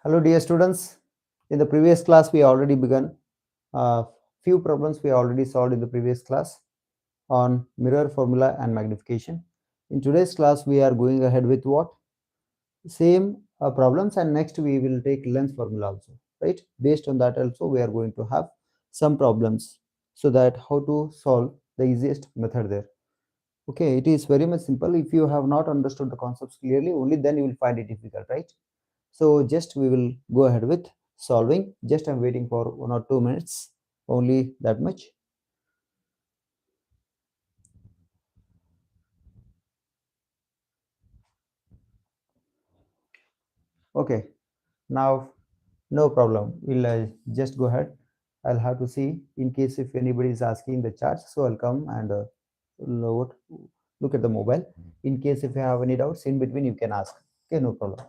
Hello dear students, in the previous class we already begun few problems we already solved in the previous class on mirror formula and magnification. In today's class we are going ahead with what? Same problems, and next we will take lens formula also, right? Based on that also we are going to have some problems, so that how to solve the easiest method there. Okay, it is very much simple. If you have not understood the concepts clearly, only then you will find it difficult, right? So just we will go ahead with solving. Just I'm waiting for 1 or 2 minutes, only that much. Okay, now no problem, we'll just go ahead. I'll have to see in case if anybody is asking the charge, so I'll come and look at the mobile. In case if you have any doubts in between, you can ask. Okay, no problem.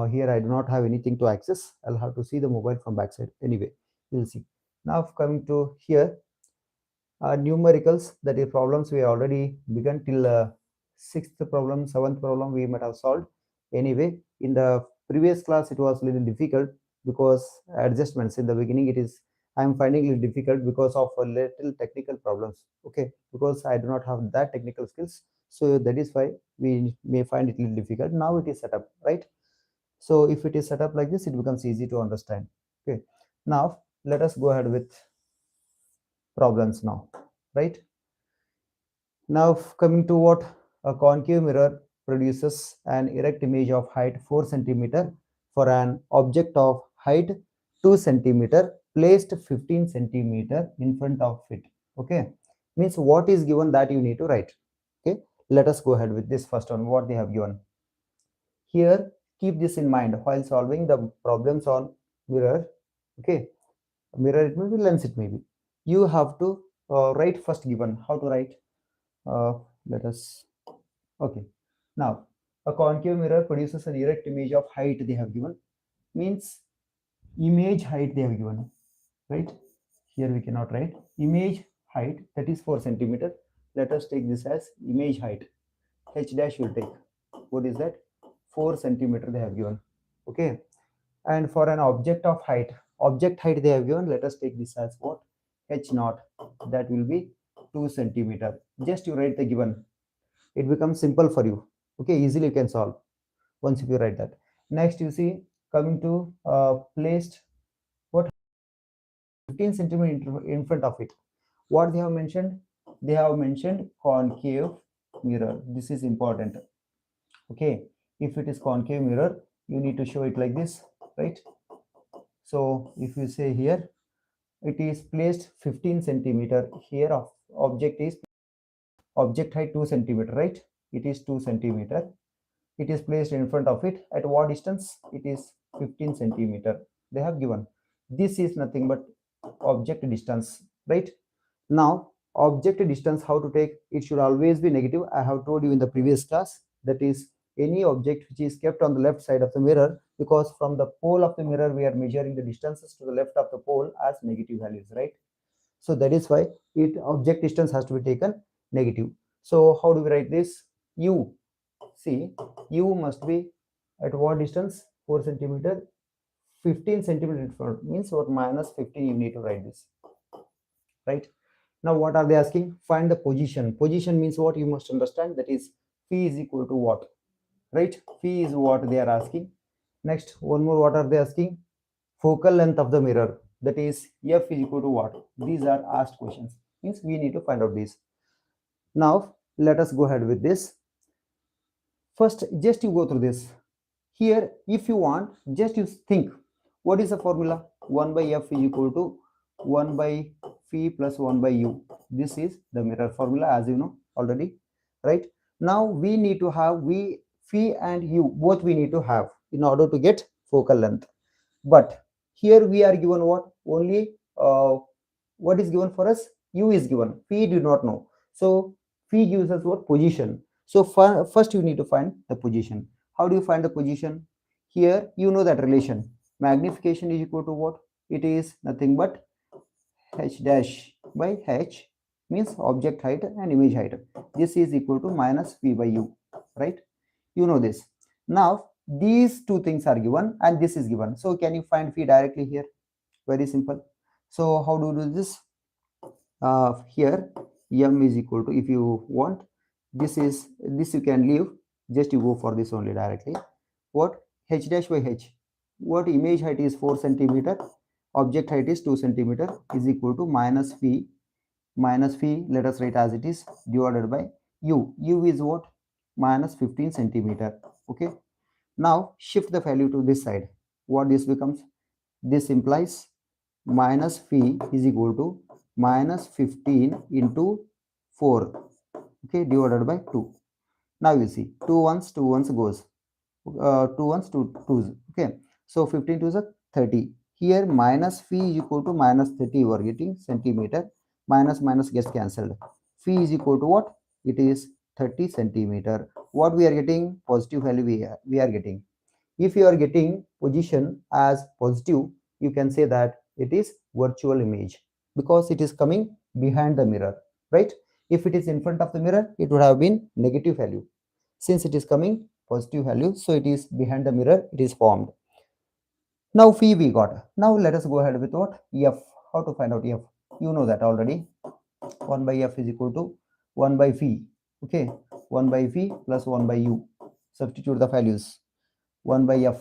Here I do not have anything to access. I'll have to see the mobile from backside. Anyway, we'll see. Now coming to here, numericals, that is problems we already begun till sixth problem, seventh problem we might have solved. Anyway, in the previous class it was a little difficult because adjustments in the beginning I'm finding it difficult because of a little technical problems. Okay, because I do not have that technical skills, so that is why we may find it a little difficult. Now it is set up, right? So if it is set up like this, it becomes easy to understand. Okay, now let us go ahead with problems now, right? Now coming to what? A concave mirror produces an erect image of height 4 centimeter for an object of height 2 centimeter placed 15 centimeter in front of it. Okay, means what is given that you need to write. Okay, let us go ahead with this first one, what they have given. Here, keep this in mind while solving the problems on mirror. Okay, mirror it may be, lens it may be. You have to write first given. How to write? Uh, Let us. Okay, now a concave mirror produces an erect image of height they have given, means image height they have given, right? Here we cannot write image height, that is 4 centimeter. Let us take this as image height. H dash will take, what is that? 4 centimeter they have given. Okay, and for an object of height, object height they have given, let us take this as what? H naught, that will be 2 centimeter. Just you write the given, it becomes simple for you. Okay, easily you can solve once if you write that. Next you see, coming to placed what? 15 centimeter in front of it. What they have mentioned? They have mentioned concave mirror. This is important. Okay, if it is concave mirror, you need to show it like this, right? So if you say here, it is placed 15 centimeter here, of object is object height 2 centimeter, right? It is 2 centimeter. It is placed in front of it. At what distance? It is 15 centimeter. They have given. This is nothing but object distance, right? Now, object distance, how to take? It should always be negative. I have told you in the previous class, that is any object which is kept on the left side of the mirror, because from the pole of the mirror we are measuring the distances to the left of the pole as negative values, right? So that is why it object distance has to be taken negative. So how do we write this? U, see, U must be at what distance? 4 centimeter 15 centimeter in front means what? Minus 15, you need to write this, right? Now what are they asking? Find the position. Position means what? You must understand, that is phi is equal to what, right? Phi is what they are asking. Next, one more, what are they asking? Focal length of the mirror, that is f is equal to what? These are asked questions, means we need to find out this. Now let us go ahead with this. First, just you go through this. Here, if you want, just you think, what is the formula? 1 by f is equal to 1 by phi plus 1 by u. This is the mirror formula, as you know already, right? Now we need to have phi and u, both we need to have in order to get focal length. But here we are given what? Only what is given for us? U is given. Phi do not know. So phi gives us what? Position. So first you need to find the position. How do you find the position? Here you know that relation. Magnification is equal to what? It is nothing but h dash by h, means object height and image height. This is equal to minus p by u, right? You know this. Now these two things are given and this is given. So can you find phi directly here? Very simple. So how do you do this? Here m is equal to, if you want, this you can leave, just you go for this only directly. What? H dash by h, what? Image height is 4 centimeter, object height is 2 centimeter, is equal to minus phi, let us write as it is, divided by u is what? Minus 15 centimeter. Okay, now shift the value to this side. What this becomes? This implies minus phi is equal to minus 15 into 4, okay, divided by 2. Now you see, 2 ones goes, 2 ones, 2 twos, okay. So 15 to the 30. Here minus phi is equal to minus 30, you are getting centimeter, minus gets cancelled. Phi is equal to what? It is 30 centimeter. What we are getting? Positive value we are getting. If you are getting position as positive, you can say that it is virtual image, because it is coming behind the mirror, right? If it is in front of the mirror, it would have been negative value. Since it is coming positive value, so it is behind the mirror, it is formed. Now phi we got. Now let us go ahead with what? F. How to find out f? You know that already. 1 by f is equal to 1 by phi. Okay, 1 by phi plus 1 by u. Substitute the values. 1 by f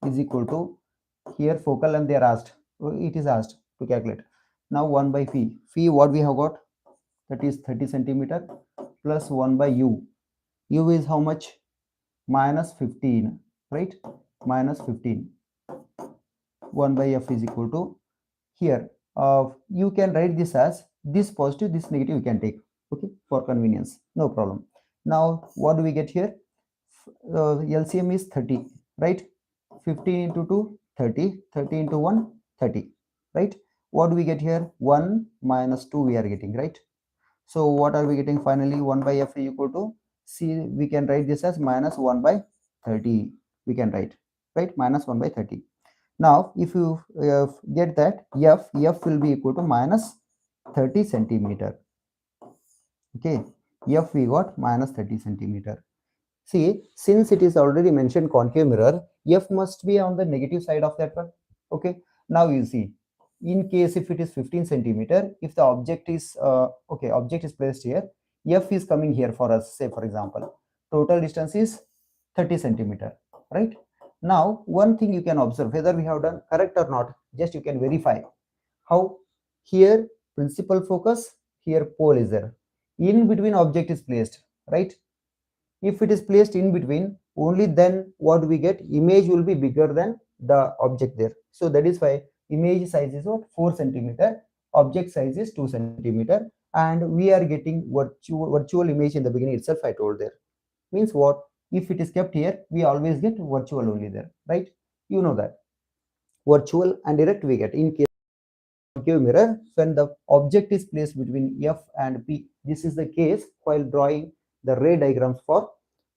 is equal to, here focal length they are asked, it is asked to calculate. Now 1 by phi what we have got? That is 30 centimeter, plus 1 by u is how much? Minus 15, right? Minus 15. 1 by f is equal to, here you can write this as this positive, this negative you can take, okay, for convenience, no problem. Now what do we get here? LCM is 30, right? 15 into 2, 30, 30 into 1, 30, right? What do we get here? 1 minus 2 we are getting, right? So what are we getting finally? 1 by f is equal to, see, we can write this as minus 1 by 30, we can write, right? Minus 1 by 30. Now if you get that, f will be equal to minus 30 centimeter. Okay, f we got minus 30 centimeter. See, since it is already mentioned concave mirror, f must be on the negative side of that one. Okay, now you see, in case if it is 15 centimeter, if the object is okay, object is placed here, f is coming here for us, say for example, total distance is 30 centimeter, right? Now one thing you can observe, whether we have done correct or not, just you can verify. How? Here principal focus, here pole is there, in between object is placed, right? If it is placed in between, only then what we get? Image will be bigger than the object there. So that is why image size is what? 4 centimeter, object size is 2 centimeter, and we are getting virtual image in the beginning itself, I told there. Means what? If it is kept here, we always get virtual only there, right? You know that. Virtual and direct we get in case concave mirror, when the object is placed between f and p. This is the case while drawing the ray diagrams for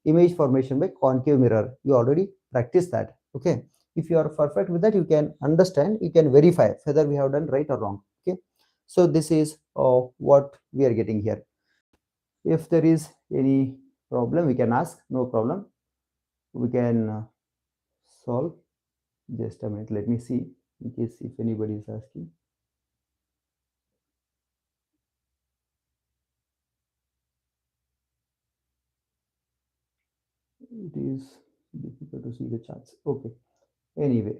image formation by concave mirror. You already practiced that. Okay, if you are perfect with that, you can understand, you can verify whether we have done right or wrong. Okay, so this is what we are getting here. If there is any problem, we can ask, no problem, we can solve Just a minute, let me see in case if anybody is asking. It is difficult to see the charts. Okay. Anyway,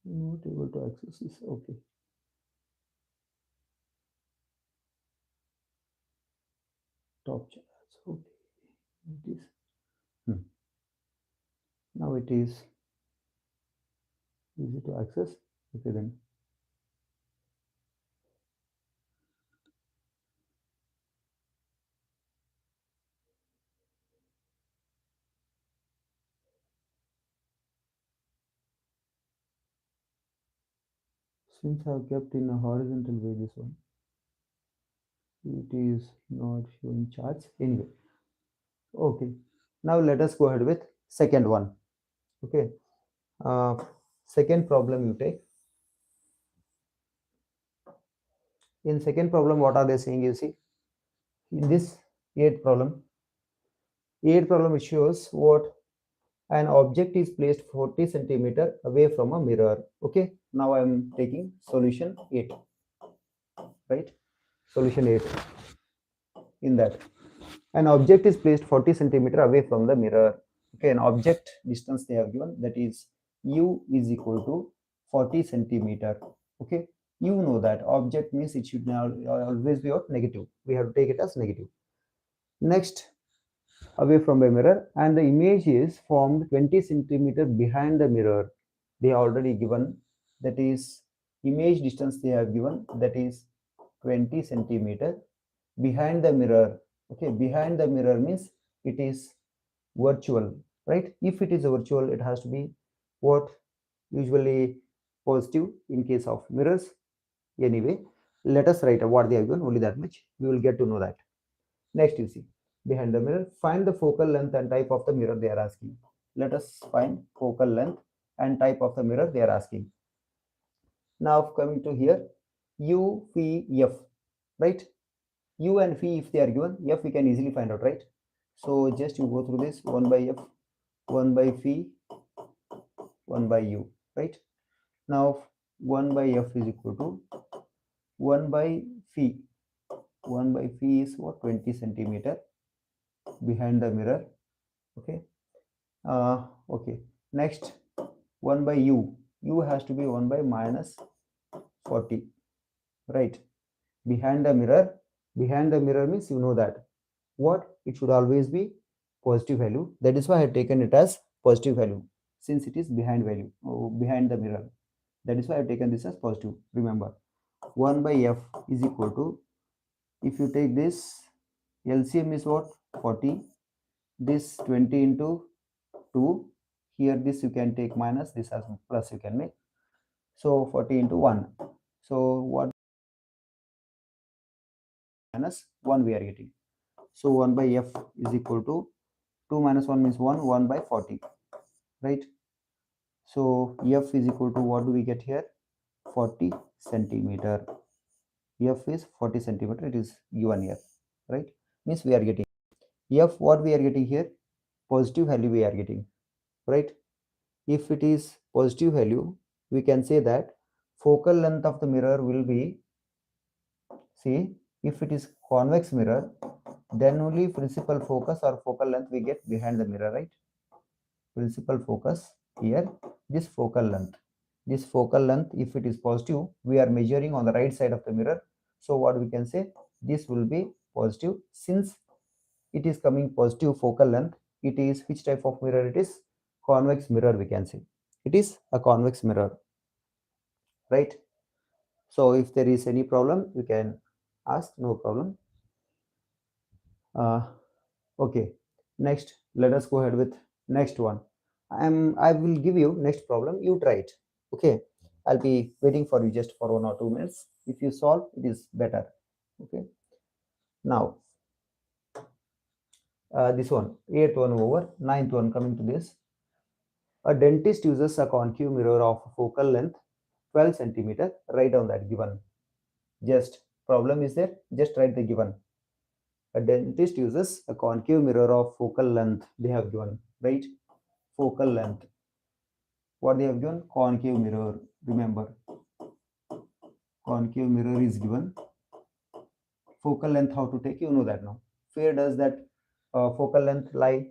not able to access this. Okay. Top charts. Okay. It is. Hmm. Now it is easy to access. Okay then. Since I've kept in a horizontal way this one, it is not showing charts. Anyway. Okay. Now let us go ahead with second one. Okay. Uh, Second problem you take. In second problem, what are they saying? You see, in this eighth problem it shows what an object is placed 40 centimeter away from a mirror. Okay. Now I am taking solution 8. Right. Solution 8. In that, an object is placed 40 centimeter away from the mirror. Okay. An object distance they have given, that is u is equal to 40 centimeter. Okay. You know that object means it should now always be what? Negative. We have to take it as negative. Next, away from a mirror, and the image is formed 20 centimeter behind the mirror. They are already given, that is image distance they have given, that is 20 centimeter behind the mirror. Okay, behind the mirror means it is virtual, right? If it is a virtual, it has to be what? Usually positive in case of mirrors. Anyway, let us write what they have given, only that much we will get to know that. Next, you see, behind the mirror, find the focal length and type of the mirror they are asking. Let us find focal length and type of the mirror they are asking. Now coming to here, u, phi, f, right? U and phi, if they are given, f we can easily find out, right? So just you go through this 1 by f, 1 by phi, 1 by u, right? Now 1 by f is equal to 1 by phi. 1 by phi is what? 20 centimeter behind the mirror. Okay. Okay. Next, 1 by u. U has to be 1 by minus 40. Right. Behind the mirror. Behind the mirror means you know that. What? It should always be positive value. That is why I have taken it as positive value. Since it is behind value. Behind the mirror. That is why I have taken this as positive. Remember. 1 by f is equal to, if you take this, LCM is what? 40. This 20 into 2. Here this you can take minus, this as plus you can make. So 40 into 1. So what? Minus 1 we are getting. So 1 by f is equal to 2 minus 1 means 1, 1 by 40. Right? So f is equal to, what do we get here? 40 centimeter. F is 40 centimeter. It is given here. Right? Means we are getting f, what we are getting here? Positive value we are getting. Right? If it is positive value, we can say that focal length of the mirror will be, see, if it is convex mirror, then only principal focus or focal length we get behind the mirror, right? Principal focus here, this focal length. This focal length, if it is positive, we are measuring on the right side of the mirror. So what we can say, this will be positive. Since it is coming positive focal length, it is which type of mirror? It is convex mirror, we can say. It is a convex mirror, right? So if there is any problem, you can ask, no problem. Okay, next, let us go ahead with next one. I will give you next problem, you try it. Okay, I'll be waiting for you just for 1 or 2 minutes. If you solve, it is better. Okay, now this one, eighth one over, ninth one coming to this. A dentist uses a concave mirror of focal length 12 centimeter. Write down that given. Just problem is there, just write the given. A dentist uses a concave mirror of focal length. They have given, right? Focal length. What they have given? Concave mirror. Remember, concave mirror is given. Focal length, how to take? You know that now. Where does that focal length lie?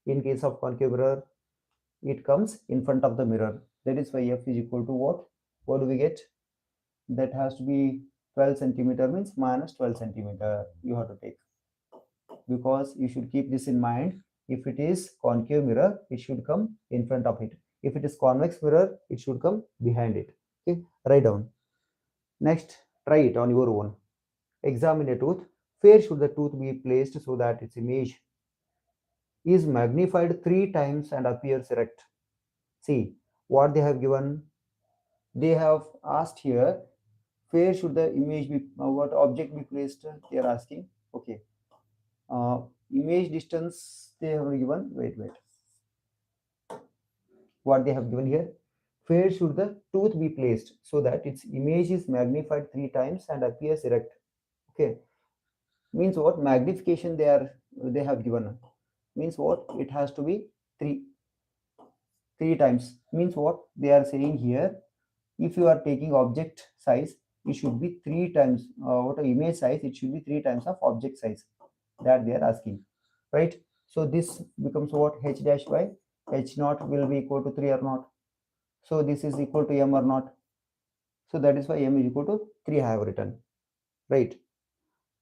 In case of concave mirror, it comes in front of the mirror. That is why f is equal to what? What do we get? That has to be 12 centimeter, means minus 12 centimeter. You have to take, because you should keep this in mind. If it is concave mirror, it should come in front of it. If it is convex mirror, it should come behind it. Okay, write down. Next, try it on your own. Examine a tooth. Where should the tooth be placed so that its image is magnified 3 times and appears erect? See what they have given. They have asked here, where should the image be, what object be placed? They are asking. Okay, image distance they have given. Wait. What they have given here? Where should the tooth be placed so that its image is magnified 3 times and appears erect? Okay, means what? Magnification they have given, means what? It has to be 3 times. Means what they are saying here? If you are taking object size, it should be 3 times what image size, it should be 3 times of object size, that they are asking, right? So this becomes what? H dash by h naught will be equal to 3 or not. So this is equal to m or not. So that is why m is equal to 3 I have written, right?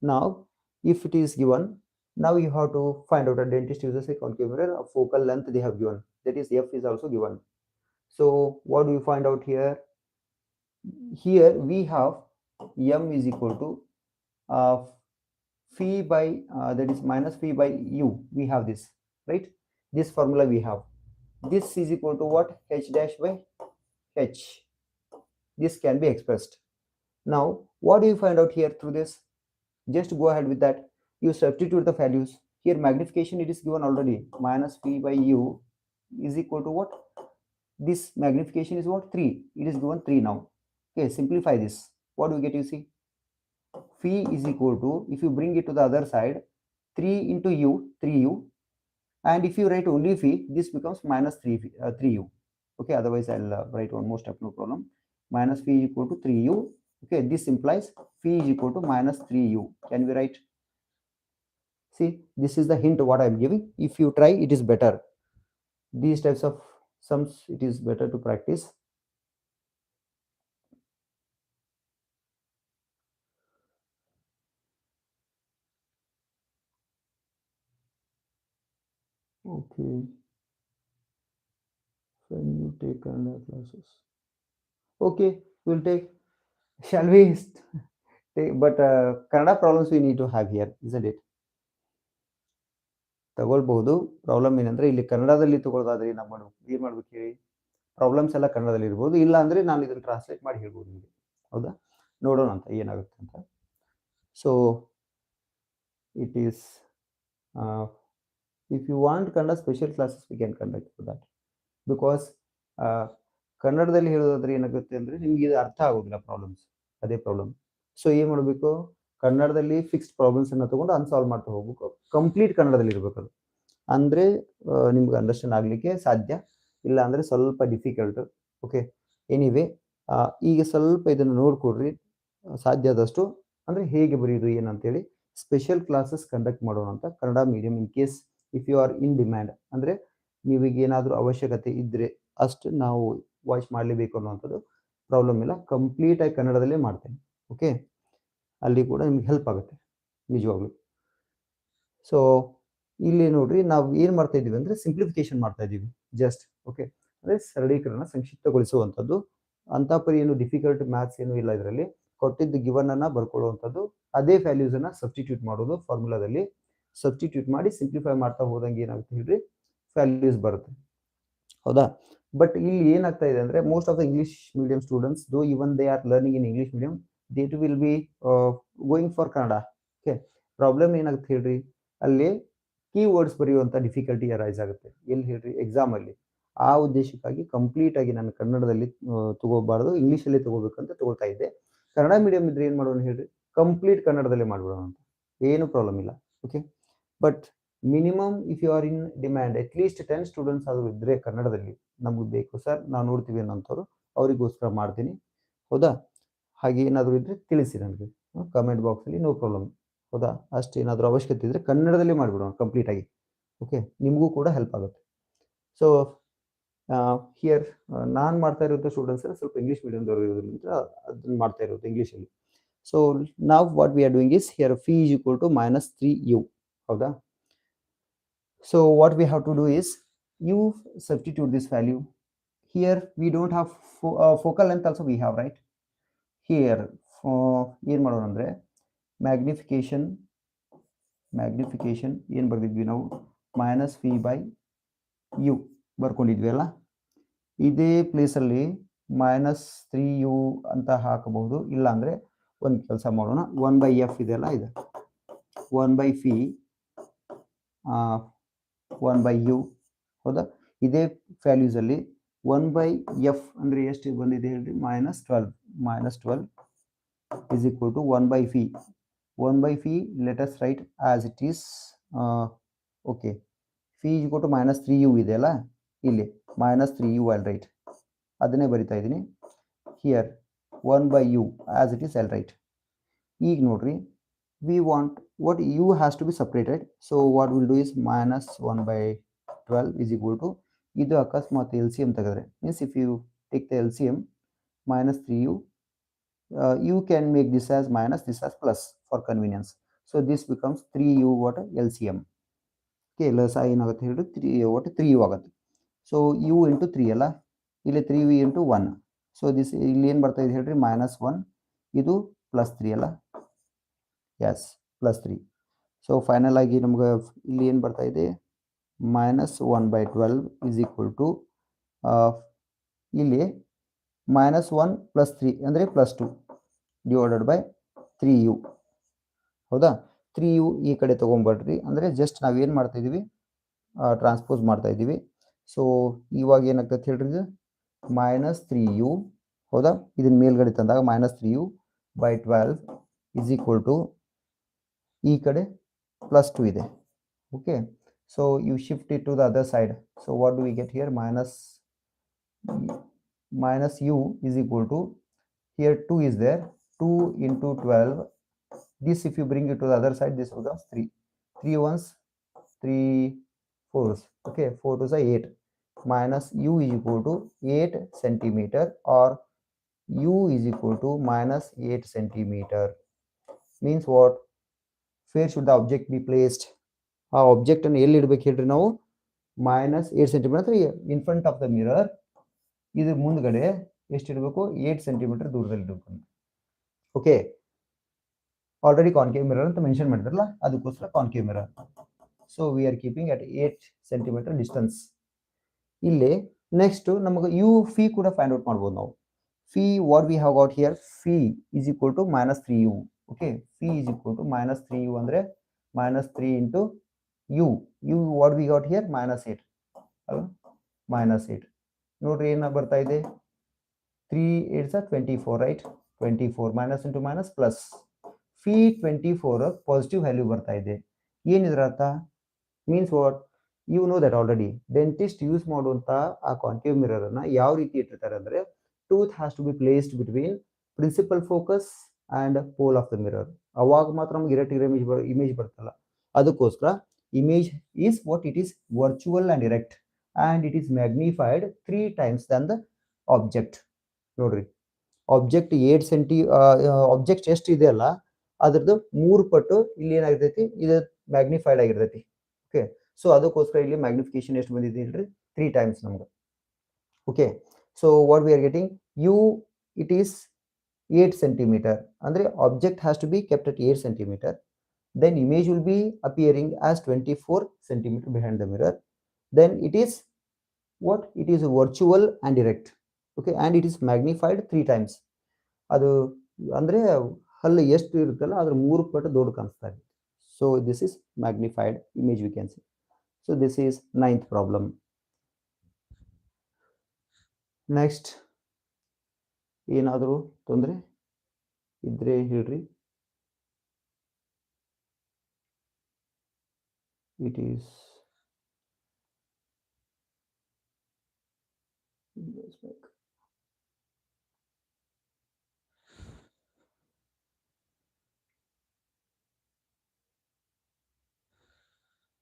Now if it is given, now you have to find out. A dentist uses a concave mirror of focal length they have given, that is f is also given. So what do we find out here? Here we have m is equal to phi by that is minus phi by u. We have this, right? This formula we have. This is equal to what? H dash by h. This can be expressed. Now what do you find out here through this? Just go ahead with that. You substitute the values. Here magnification it is given already. Minus phi by u is equal to what? This magnification is what? 3. It is given 3 now. Okay, simplify this. What do we get? You see, phi is equal to, if you bring it to the other side, 3 into u, 3u, and if you write only phi, this becomes minus 3u. Okay, otherwise I'll write one more step, no problem. Minus phi is equal to 3u. Okay, this implies phi is equal to minus 3u. Can we write? See, this is the hint what I'm giving. If you try, it is better. These types of sums, it is better to practice. Okay, when you take Kannada classes. Okay, we'll take. Shall we? Take, but Kannada problems we need to have here, isn't it? ತಗೊಳ್ಬಹುದು. Problem ಏನಂದ್ರೆ ಇಲ್ಲಿ ಕನ್ನಡದಲ್ಲಿ ತಗೊಳ್ಳೋದಾದ್ರೆ ಏನು ಮಾಡ್ಬೇಕು ಹೇಳಿ? Problems ಎಲ್ಲ ಕನ್ನಡದಲ್ಲಿ ಇರ್ಬೋದು, ಇಲ್ಲ ಅಂದ್ರೆ ನಾನು ಇದನ್ನು ಟ್ರಾನ್ಸ್ಲೇಟ್ ಮಾಡಿ ಹೇಳ್ಬೋದು ನಿಮಗೆ. ಹೌದಾ? ನೋಡೋಣ ಅಂತ ಏನಾಗುತ್ತೆ ಅಂತ. So it is if you want Kannada special classes we can conduct for that, because ಕನ್ನಡದಲ್ಲಿ ಹೇಳೋದಾದ್ರೆ ಏನಾಗುತ್ತೆ ಅಂದ್ರೆ ನಿಮ್ಗೆ ಇದು ಅರ್ಥ ಆಗೋದಿಲ್ಲ ಪ್ರಾಬ್ಲಮ್ಸ್, ಅದೇ ಪ್ರಾಬ್ಲಮ್. ಸೊ ಏನ್ ಮಾಡಬೇಕು? ಕನ್ನಡದಲ್ಲಿ ಫಿಕ್ಸ್ಡ್ ಪ್ರಾಬ್ಲಮ್ಸ್ ಅನ್ನ ತಗೊಂಡು ಅನ್ಸಾಲ್ವ್ ಮಾಡ್ತಾ ಹೋಗ್ಬೇಕು. ಕಂಪ್ಲೀಟ್ ಕನ್ನಡದಲ್ಲಿ ಇರ್ಬೇಕು ಅದು, ಅಂದ್ರೆ ನಿಮ್ಗೆ ಅಂಡರ್ಸ್ಟ್ಯಾಂಡ್ ಆಗ್ಲಿಕ್ಕೆ ಸಾಧ್ಯ. ಇಲ್ಲ ಅಂದ್ರೆ ಸ್ವಲ್ಪ ಡಿಫಿಕಲ್ಟ್. ಓಕೆ, ಎನಿವೇ ಈಗ ಸ್ವಲ್ಪ ಇದನ್ನು ನೋಡ್ಕೊಡ್ರಿ ಸಾಧ್ಯ ಆದಷ್ಟು. ಅಂದ್ರೆ ಹೇಗೆ ಬರೆಯೋದು ಏನಂತೇಳಿ ಸ್ಪೆಷಲ್ ಕ್ಲಾಸಸ್ ಕಂಡಕ್ಟ್ ಮಾಡೋಣ ಅಂತ Kannada medium. In case if you are in demand, ಅಂದ್ರೆ ನೀವೀಗ ಏನಾದರೂ ಅವಶ್ಯಕತೆ ಇದ್ರೆ ಅಷ್ಟು ನಾವು ವಾಚ್ ಮಾಡಲೇಬೇಕು ಅನ್ನೋವಂಥದ್ದು ಪ್ರಾಬ್ಲಮ್ ಇಲ್ಲ. ಕಂಪ್ಲೀಟ್ ಆಗಿ ಕನ್ನಡದಲ್ಲೇ ಮಾಡ್ತೇನೆ. ಓಕೆ, ಅಲ್ಲಿ ಕೂಡ ನಿಮ್ಗೆ ಹೆಲ್ಪ್ ಆಗುತ್ತೆ ನಿಜವಾಗ್ಲು. ಸೊ ಇಲ್ಲಿ ನೋಡ್ರಿ, ನಾವು ಏನ್ ಮಾಡ್ತಾ ಇದೀವಿ ಅಂದ್ರೆ ಸಿಂಪ್ಲಿಫಿಕೇಶನ್ ಮಾಡ್ತಾ ಇದೀವಿ ಜಸ್ಟ್. ಓಕೆ, ಅಂದ್ರೆ ಸರಳೀಕರಣ, ಸಂಕ್ಷಿಪ್ತಗೊಳಿಸುವಂಥದ್ದು. ಅಂತ ಪರಿ ಏನು ಡಿಫಿಕಲ್ಟ್ ಮ್ಯಾಥ್ಸ್ ಏನು ಇಲ್ಲ ಇದರಲ್ಲಿ. ಕೊಟ್ಟಿದ್ದು ಗಿವನ್ ಅನ್ನ ಬರ್ಕೊಳ್ಳುವಂಥದ್ದು, ಅದೇ ವ್ಯಾಲ್ಯೂಸ್ ಅನ್ನ ಸಬ್ಸ್ಟಿಟ್ಯೂಟ್ ಮಾಡೋದು. ಫಾರ್ಮುಲಾದಲ್ಲಿ ಸಬ್ಸ್ಟಿಟ್ಯೂಟ್ ಮಾಡಿ ಸಿಂಪ್ಲಿಫೈ ಮಾಡ್ತಾ ಹೋದಂಗೆ ಏನಾಗುತ್ತೆ ಹೇಳ್ರಿ, ವ್ಯಾಲ್ಯೂಸ್ ಬರುತ್ತೆ. ಹೌದಾ? ಬಟ್ ಇಲ್ಲಿ ಏನಾಗ್ತಾ ಇದೆ ಅಂದ್ರೆ most of the English medium students, though even they are learning in English medium, they too will be going for Kannada. Okay, problem ಏನಾಗುತ್ತೆ ಹೇಳ್ರಿ, ಅಲ್ಲಿ ಕೀವರ್ಡ್ಸ್ ಬರೆಯುವಂಥ ಡಿಫಿಕಲ್ಟಿ ಅರೈಸ್ ಆಗುತ್ತೆ. ಎಲ್ಲಿ ಹೇಳ್ರಿ? ಎಕ್ಸಾಮ್ ಅಲ್ಲಿ. ಆ ಉದ್ದೇಶಕ್ಕಾಗಿ ಕಂಪ್ಲೀಟ್ ಆಗಿ ನಾನು ಕನ್ನಡದಲ್ಲಿ ತಗೋಬಾರ್ದು, ಇಂಗ್ಲೀಷಲ್ಲಿ ತಗೋಬೇಕಂತ ತಗೊಳ್ತಾ ಇದ್ದೆ. ಕನ್ನಡ ಮೀಡಿಯಂ ಇದ್ರೆ ಏನ್ ಮಾಡೋಣ ಹೇಳ್ರಿ, ಕಂಪ್ಲೀಟ್ ಕನ್ನಡದಲ್ಲೇ ಮಾಡ್ಬಿಡೋಣ ಅಂತ, ಏನು ಪ್ರಾಬ್ಲಮ್ ಇಲ್ಲ. Okay. But minimum if you are in demand at least 10 students ಆದರೂ ಇದ್ದರೆ ಕನ್ನಡದಲ್ಲಿ ನಮಗೆ ಬೇಕು ಸರ್, ನಾವು ನೋಡ್ತೀವಿ ಅನ್ನೋಂಥವ್ರು ಅವರಿಗೋಸ್ಕರ ಮಾಡ್ತೀನಿ. ಹೌದಾ? ಹಾಗೆ ಏನಾದರೂ ಇದ್ದರೆ ತಿಳಿಸಿ ನನಗೆ ಕಮೆಂಟ್ ಬಾಕ್ಸಲ್ಲಿ, ನೋ ಪ್ರಾಬ್ಲಮ್. ಹೌದಾ? ಅಷ್ಟೇನಾದರೂ ಅವಶ್ಯಕತೆ ಇದ್ದರೆ ಕನ್ನಡದಲ್ಲಿ ಮಾಡಿಬಿಡೋಣ ಕಂಪ್ಲೀಟಾಗಿ. ಓಕೆ, ನಿಮಗೂ ಕೂಡ ಹೆಲ್ಪ್ ಆಗುತ್ತೆ. ಸೊ ಹಿಯರ್ ನಾನು ಮಾಡ್ತಾ ಇರೋದು ಸ್ಟೂಡೆಂಟ್ಸ್ ಸ್ವಲ್ಪ ಇಂಗ್ಲೀಷ್ ಮೀಡಿಯಮ್ದವರು ಇರೋದ್ರಿಂದ ಅದನ್ನು ಮಾಡ್ತಾ ಇರೋದು ಇಂಗ್ಲೀಷಲ್ಲಿ. ಸೊ ನಾವು what we are doing is here phi is equal to -3u. ಹೌದಾ? So what we have to do is you substitute this value. Here we don't have focal length also we have, right? Here ಏನು ಮಾಡೋಣ ಅಂದರೆ magnification ಏನು ಬರೆದಿದ್ವಿ ನಾವು -v/u ಬರ್ಕೊಂಡಿದ್ವಿ ಅಲ್ಲ. ಇದೇ ಪ್ಲೇಸಲ್ಲಿ -3u ಅಂತ ಹಾಕಬಹುದು. ಇಲ್ಲ ಅಂದರೆ ಒಂದು ಕೆಲಸ ಮಾಡೋಣ, 1/f ಇದೆಯಲ್ಲ, ಇದು 1/phi 1/u. ಹೌದಾ? ಇದೇ ವ್ಯಾಲ್ಯೂಸಲ್ಲಿ 1/f ಅಂದರೆ ಎಷ್ಟು ಬಂದಿದೆ ಹೇಳ್ರಿ? -12 is equal to 1/phi. 1/phi let us write as it is. Okay, phi is equal to -3u ಇದೆಯಲ್ಲ, ಇಲ್ಲಿ -3u I'll write. ಅದನ್ನೇ ಬರಿತಾ ಇದ್ದೀನಿ. Here 1/u as it is I'll write. ಈಗ ನೋಡ್ರಿ, we want what u has to be separated. So what we'll do is -1/12 is equal to, ಇದು ಅಕಸ್ಮಾತ್ LCM ತೆಗೆದ್ರೆ means if you take the LCM -3u, you can make this as minus, this as plus for convenience. So this becomes 3u what LCM. Okay, less ಏನಾಗುತ್ತೆ ಹೇಳಿ 3u ಆಗುತ್ತೆ. So u into 3 ಅಲ್ಲ, ಇಲ್ಲಿ 3v into 1. So this ಇಲ್ಲಿ ಏನು ಬರ್ತಾ ಇದೆ ಹೇಳ್ರಿ? -1, ಇದು +3 ಅಲ್ಲ. ಎಸ್, +3. ಸೊ ಫೈನಲ್ ಆಗಿ ನಮ್ಗೆ ಇಲ್ಲಿ ಏನು ಬರ್ತಾ ಇದೆ? -1/12 is equal to ಇಲ್ಲಿ -1 + 3 ಅಂದರೆ +2 ಡಿವೈಡೆಡ್ ಬೈ 3u. ಹೌದಾ? 3u ಈ ಕಡೆ ತೊಗೊಂಬರ್ರಿ, ಅಂದರೆ ಜಸ್ಟ್ ನಾವೇನು ಮಾಡ್ತಾ ಇದ್ದೀವಿ? ಟ್ರಾನ್ಸ್ಪೋಸ್ ಮಾಡ್ತಾ ಇದ್ದೀವಿ. ಸೊ ಇವಾಗ ಏನಾಗ್ತದೆ ಹೇಳ್ರಿ? ಇದು -3u. ಹೌದಾ? ಇದನ್ನ ಮೇಲ್ಗಡೆ ತಂದಾಗ -3u/12 is equal to ಈ ಕಡೆ +2 ಇದೆ. Okay, so you shift it to the other side. So what do we get here? -u is equal to, here 2 is there, 2 into 12. This if you bring it to the other side, this becomes 3. 3 ones, 3 fours. Okay, 4 to 8. -u is equal to 8 centimeter, or u is equal to -8 centimeter. Means what? Where should the object be placed? ಆ object ಅನ್ನು ಎಲ್ಲಿ ಇಡಬೇಕು ಹೇಳ್ರಿ ನಾವು? -8 centimetre in front of the mirror. ಇದು ಮುಂದ್ಗಡೆ ಎಷ್ಟಿರಬೇಕು? 8 centimetre ದೂರದಲ್ಲಿ ಇಡಬೇಕು. ಓಕೆ, ಆಲ್ರೆಡಿ ಕಾನ್ಕೇವ್ ಮಿರರ್ ಅಂತ ಮೆನ್ಷನ್ ಮಾಡಿದ್ರಲ್ಲ, ಅದಕ್ಕೋಸ್ಕರ concave mirror. So we are keeping at 8 centimetre distance. ಇಲ್ಲಿ ನೆಕ್ಸ್ಟ್ ನಮಗೆ ಯು ಫಿ ಕೂಡ ಫೈಂಡ್ ಔಟ್ ಮಾಡ್ಬೋದು ನಾವು. V what we have got here? Phi is equal to -3u. Okay, V is equal to -3u ಅಂದರೆ -3 into u. You what we got here? -8 ಅಲ್ಲ, -8. ನೋಡ್ರಿ ಏನು ಬರ್ತಾ ಇದೆ? 3 8s are 24, right? 24 minus into minus plus. Phi 24 positive value ಬರ್ತಾ ಇದೆ. ಏನಿದ್ರ ಅರ್ಥ? Means what? You know that already. Dentist use ಮಾಡುವಂಥ ಆ ಕಾನ್ಕೇವ್ ಮಿರರ್ ಅನ್ನ ಯಾವ ರೀತಿ ಇಟ್ಟಿರ್ತಾರೆ ಅಂದರೆ, tooth has to be placed between principal focus and pole of the mirror. ಅವಾಗ ಮಾತ್ರ ನಮ್ಗೆ ಇರೆಕ್ಟ್ ಇಮೇಜ್ ಬರ್ತಲ್ಲ. ಅದಕ್ಕೋಸ್ಕರ image is what it is, virtual and erect, and it is magnified 3 times than the object. ನೋಡ್ರಿ, object 8 centi object ಎಷ್ಟು ಇದೆ ಅಲ್ಲ, ಅದ್ರದ್ದು 3 ಪಟ್ಟು ಇಲ್ಲಿ ಏನಾಗಿರ್ತೈತಿ? ಇದು ಮ್ಯಾಗ್ನಿಫೈಡ್ ಆಗಿರ್ತೈತಿ. ಓಕೆ, ಸೊ ಅದಕ್ಕೋಸ್ಕರ ಇಲ್ಲಿ ಮ್ಯಾಗ್ನಿಫಿಕೇಶನ್ ಎಷ್ಟು ಬಂದಿದೆ ಹೇಳ್ರಿ? 3 ಟೈಮ್ಸ್ ನಮ್ಗೆ. Okay, so what we are getting? U it is 8 centimetre, ಅಂದರೆ object has to be kept at 8 centimetre. Then image will be appearing as 24 centimeter behind the mirror. Then it is what? It is virtual and erect. Okay, and it is magnified 3 times. ಅದು ಅಂದರೆ ಹಲ್ಲು ಎಷ್ಟು ಇರುತ್ತಲ್ಲ ಅದ್ರ 3 ಪಟ್ಟು ದೊಡ್ಡ ಕಾಣಿಸ್ತಾ ಇದೆ. So this is magnified image we can see. So this is 9th problem. Next ಏನಾದರೂ ತೊಂದರೆ ಇದ್ರೆ ಹೇಳ್ರಿ. it is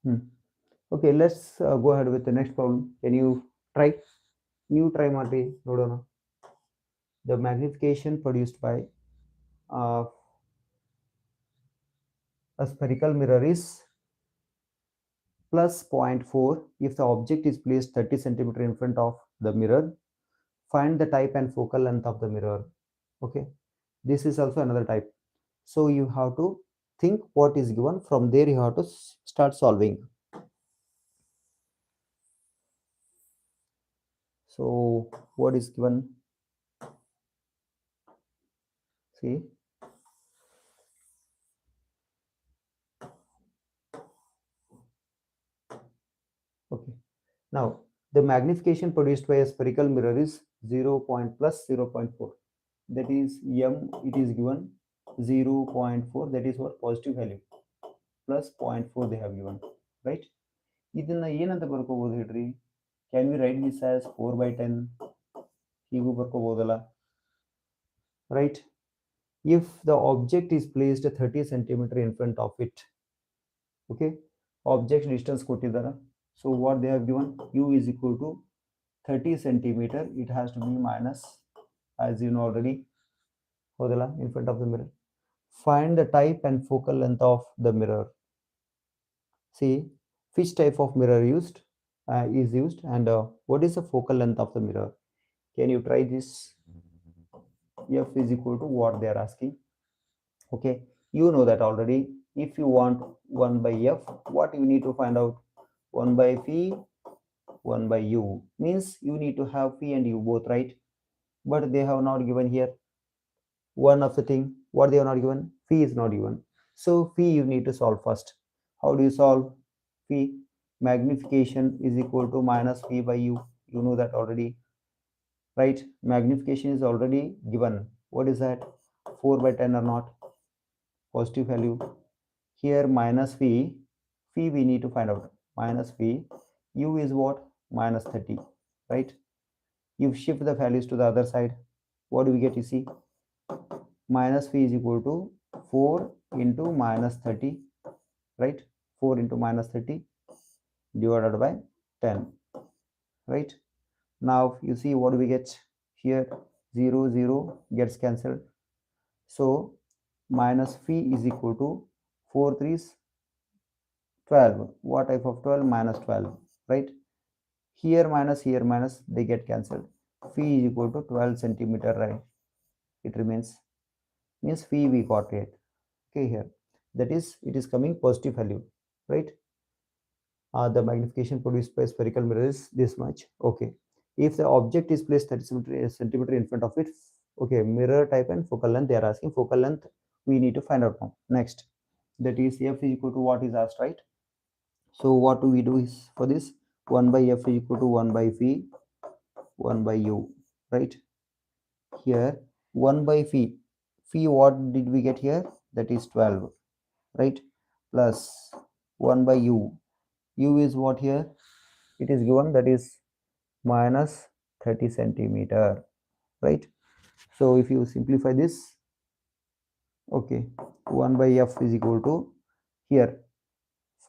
hmm. Okay, let's go ahead with the next problem. Can you try? New try Mati, no. The magnification produced by uh, a spherical mirror is plus zero point 0.4 if the object is placed 30 centimeter in front of the mirror. Find the type and focal length of the mirror. Okay, this is also another type. So you have to think what is given. From there you have to start solving. So what is given? See, okay. Now the magnification produced by a spherical mirror is 0 point plus 0 0.4. That is m. It is given 0 0.4. That is what positive value plus 0 0.4 they have given, right? ಇದನ್ನ ಏನಂತ ಬರ್ಕೋಬಹುದು ಹೇಳ್ರಿ? Can we write this as 4/10? ಹೀಗೂ ಬರ್ಕೋಬಹುದಲ್ಲ, right? If the object is placed 30 centimeter in front of it, okay, object distance ಕೊಟ್ಟಿದ್ದಾರೆ. So what they have given, u is equal to 30 centimeter. It has to be minus, as you know already, hodala, in front of the mirror. Find the type and focal length of the mirror. See which type of mirror is used, and what is the focal length of the mirror. Can you try this? F is equal to what they are asking. Okay, you know that already. If you want 1 by f, what you need to find out? 1 by phi, 1 by u, means you need to have phi and u both, right? But they have not given here one of the thing. What they have not given? Phi is not given. So phi you need to solve first. How do you solve phi? Magnification is equal to minus phi by u. You know that already, right? Magnification is already given. What is that? 4 by 10 or not? Positive value. Here minus phi we need to find out. Minus phi, u is what? Minus 30, right? You shift the values to the other side. What do we get? You see, minus phi is equal to 4 into minus 30, right? 4 into minus 30 divided by 10, right? Now you see what do we get here? 0 0 gets cancelled. So minus phi is equal to 4 3s 12. What type of 12? Minus 12, right? Here minus they get cancelled. Phi is equal to 12 centimeter, right? It remains, means phi we got it. Okay, here that is, it is coming positive value, right? The magnification produced by spherical mirror is this much. Okay, if the object is placed 30 centimeter in front of it, okay, mirror type and focal length they are asking. Focal length we need to find out now. Next, that is f is equal to what is asked, right? So what do we do is, for this, 1 by f is equal to 1 by phi 1 by u, right? Here 1 by phi what did we get here? That is 12, right? Plus 1 by u is what here? It is given, that is minus 30 centimeter, right? So if you simplify this, okay, 1 by f is equal to, here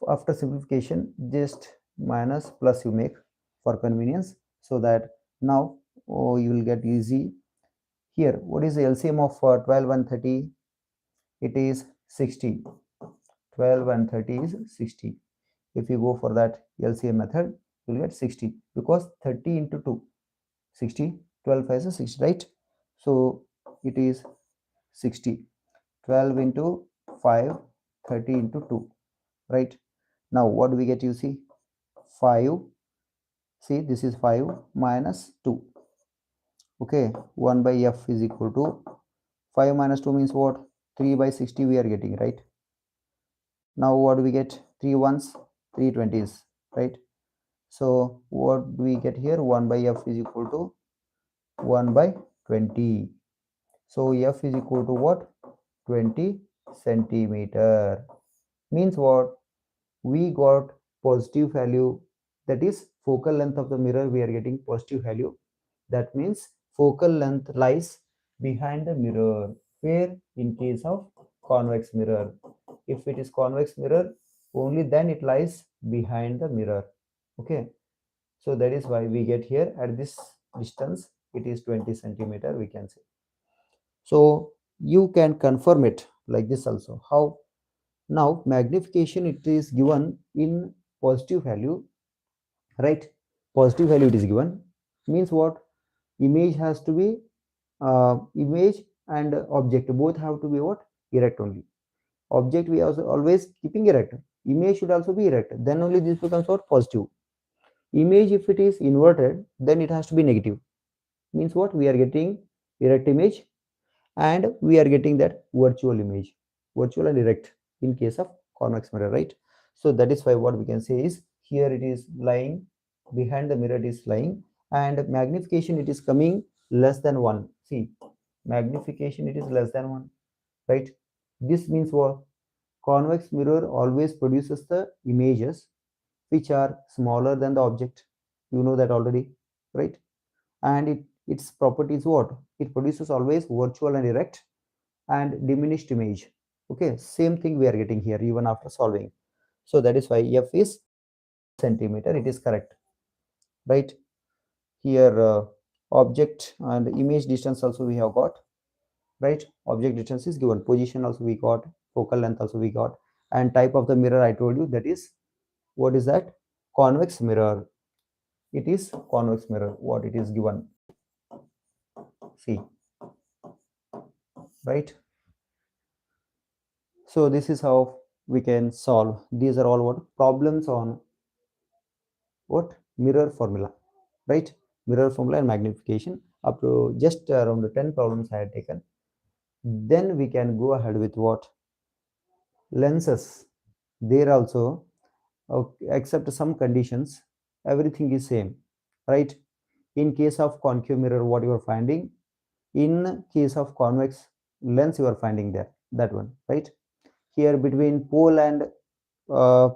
after simplification just minus plus you make for convenience, so that now you will get easy. Here what is the LCM of 12 and 30? It is 60. 12 and 30 is 60. If you go for that LCM method, you will get 60, because 30 into 2, 60, 12 is a 60, right? So it is 60. 12 into 5, 30 into 2, right? Now what do we get? You see, 5, see this is 5 minus 2. Okay, 1 by f is equal to 5 minus 2 means what? 3 by 60 we are getting, right? Now what do we get? 3 ones, 3 20s, right? So what do we get here? 1 by f is equal to 1 by 20. So f is equal to what? 20 centimeter. Means what? We got positive value, that is focal length of the mirror, we are getting positive value. That means focal length lies behind the mirror. Where? In case of convex mirror. If it is convex mirror, only then it lies behind the mirror. Okay. So that is why we get here at this distance, it is 20 centimeter, we can say. So you can confirm it like this also. How? Now magnification, it is given in positive value, right? Positive value it is given, means what? Image has to be image and object both have to be what? Erect only. Object we also always keeping erect. Image should also be erect. Then only this becomes what? Positive. Image if it is inverted, then it has to be negative. Means what? We are getting erect image and we are getting that virtual image, virtual and erect in case of convex mirror, right? So that is why what we can say is here it is lying behind the mirror, it is lying, and magnification it is coming less than 1. See, magnification it is less than 1, right? This means what? Convex mirror always produces the images which are smaller than the object. You know that already, right? And its property is what? It produces always virtual and erect and diminished image. Okay, same thing we are getting here even after solving. So that is why f is centimeter, it is correct, right? Here object and image distance also we have got, right? Object distance is given, position also we got, focal length also we got, and type of the mirror I told you, that is what is that? Convex mirror. It is convex mirror what it is given. See, right? So this is how we can solve. These are all what? Problems on what? Mirror formula, right? Mirror formula and magnification. Up to just around 10 problems I had taken. Then we can go ahead with what? Lenses. There also, except some conditions, everything is same, right? In case of concave mirror, what you are finding, in case of convex lens, you are finding there, that one, right? Here between pole and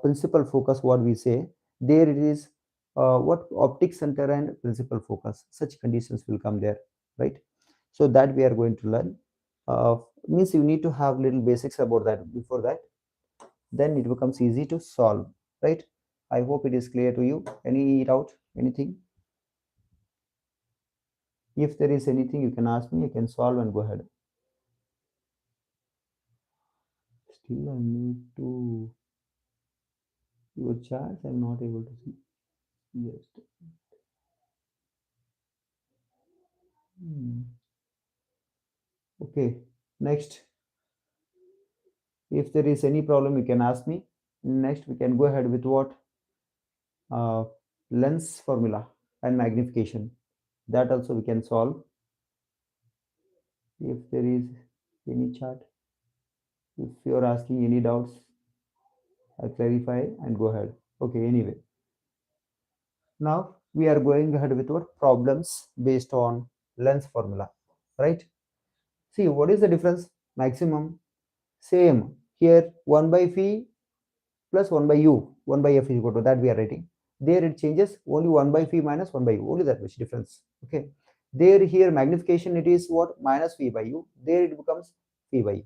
principal focus, what we say, there it is what? Optic center and principal focus, such conditions will come there, right? So that we are going to learn. Means you need to have little basics about that before that, then it becomes easy to solve, right? I hope it is clear to you. Any doubt, anything? If there is anything, you can ask me, you can solve and go ahead. Still I need to your charts, I'm not able to see. Yes. Okay, next, if there is any problem you can ask me. Next we can go ahead with what? uh, Lens formula and magnification, that also we can solve. If there is any chart, if you are asking any doubts, I'll clarify and go ahead. Okay, anyway, now we are going ahead with what? Problems based on lens formula, right? See, what is the difference? Maximum same here, 1 by phi plus 1 by u, 1 by f is equal to that we are writing. There it changes, only 1 by phi minus 1 by u, only that much difference. Okay, there here magnification it is what? Minus phi by u, there it becomes phi by u,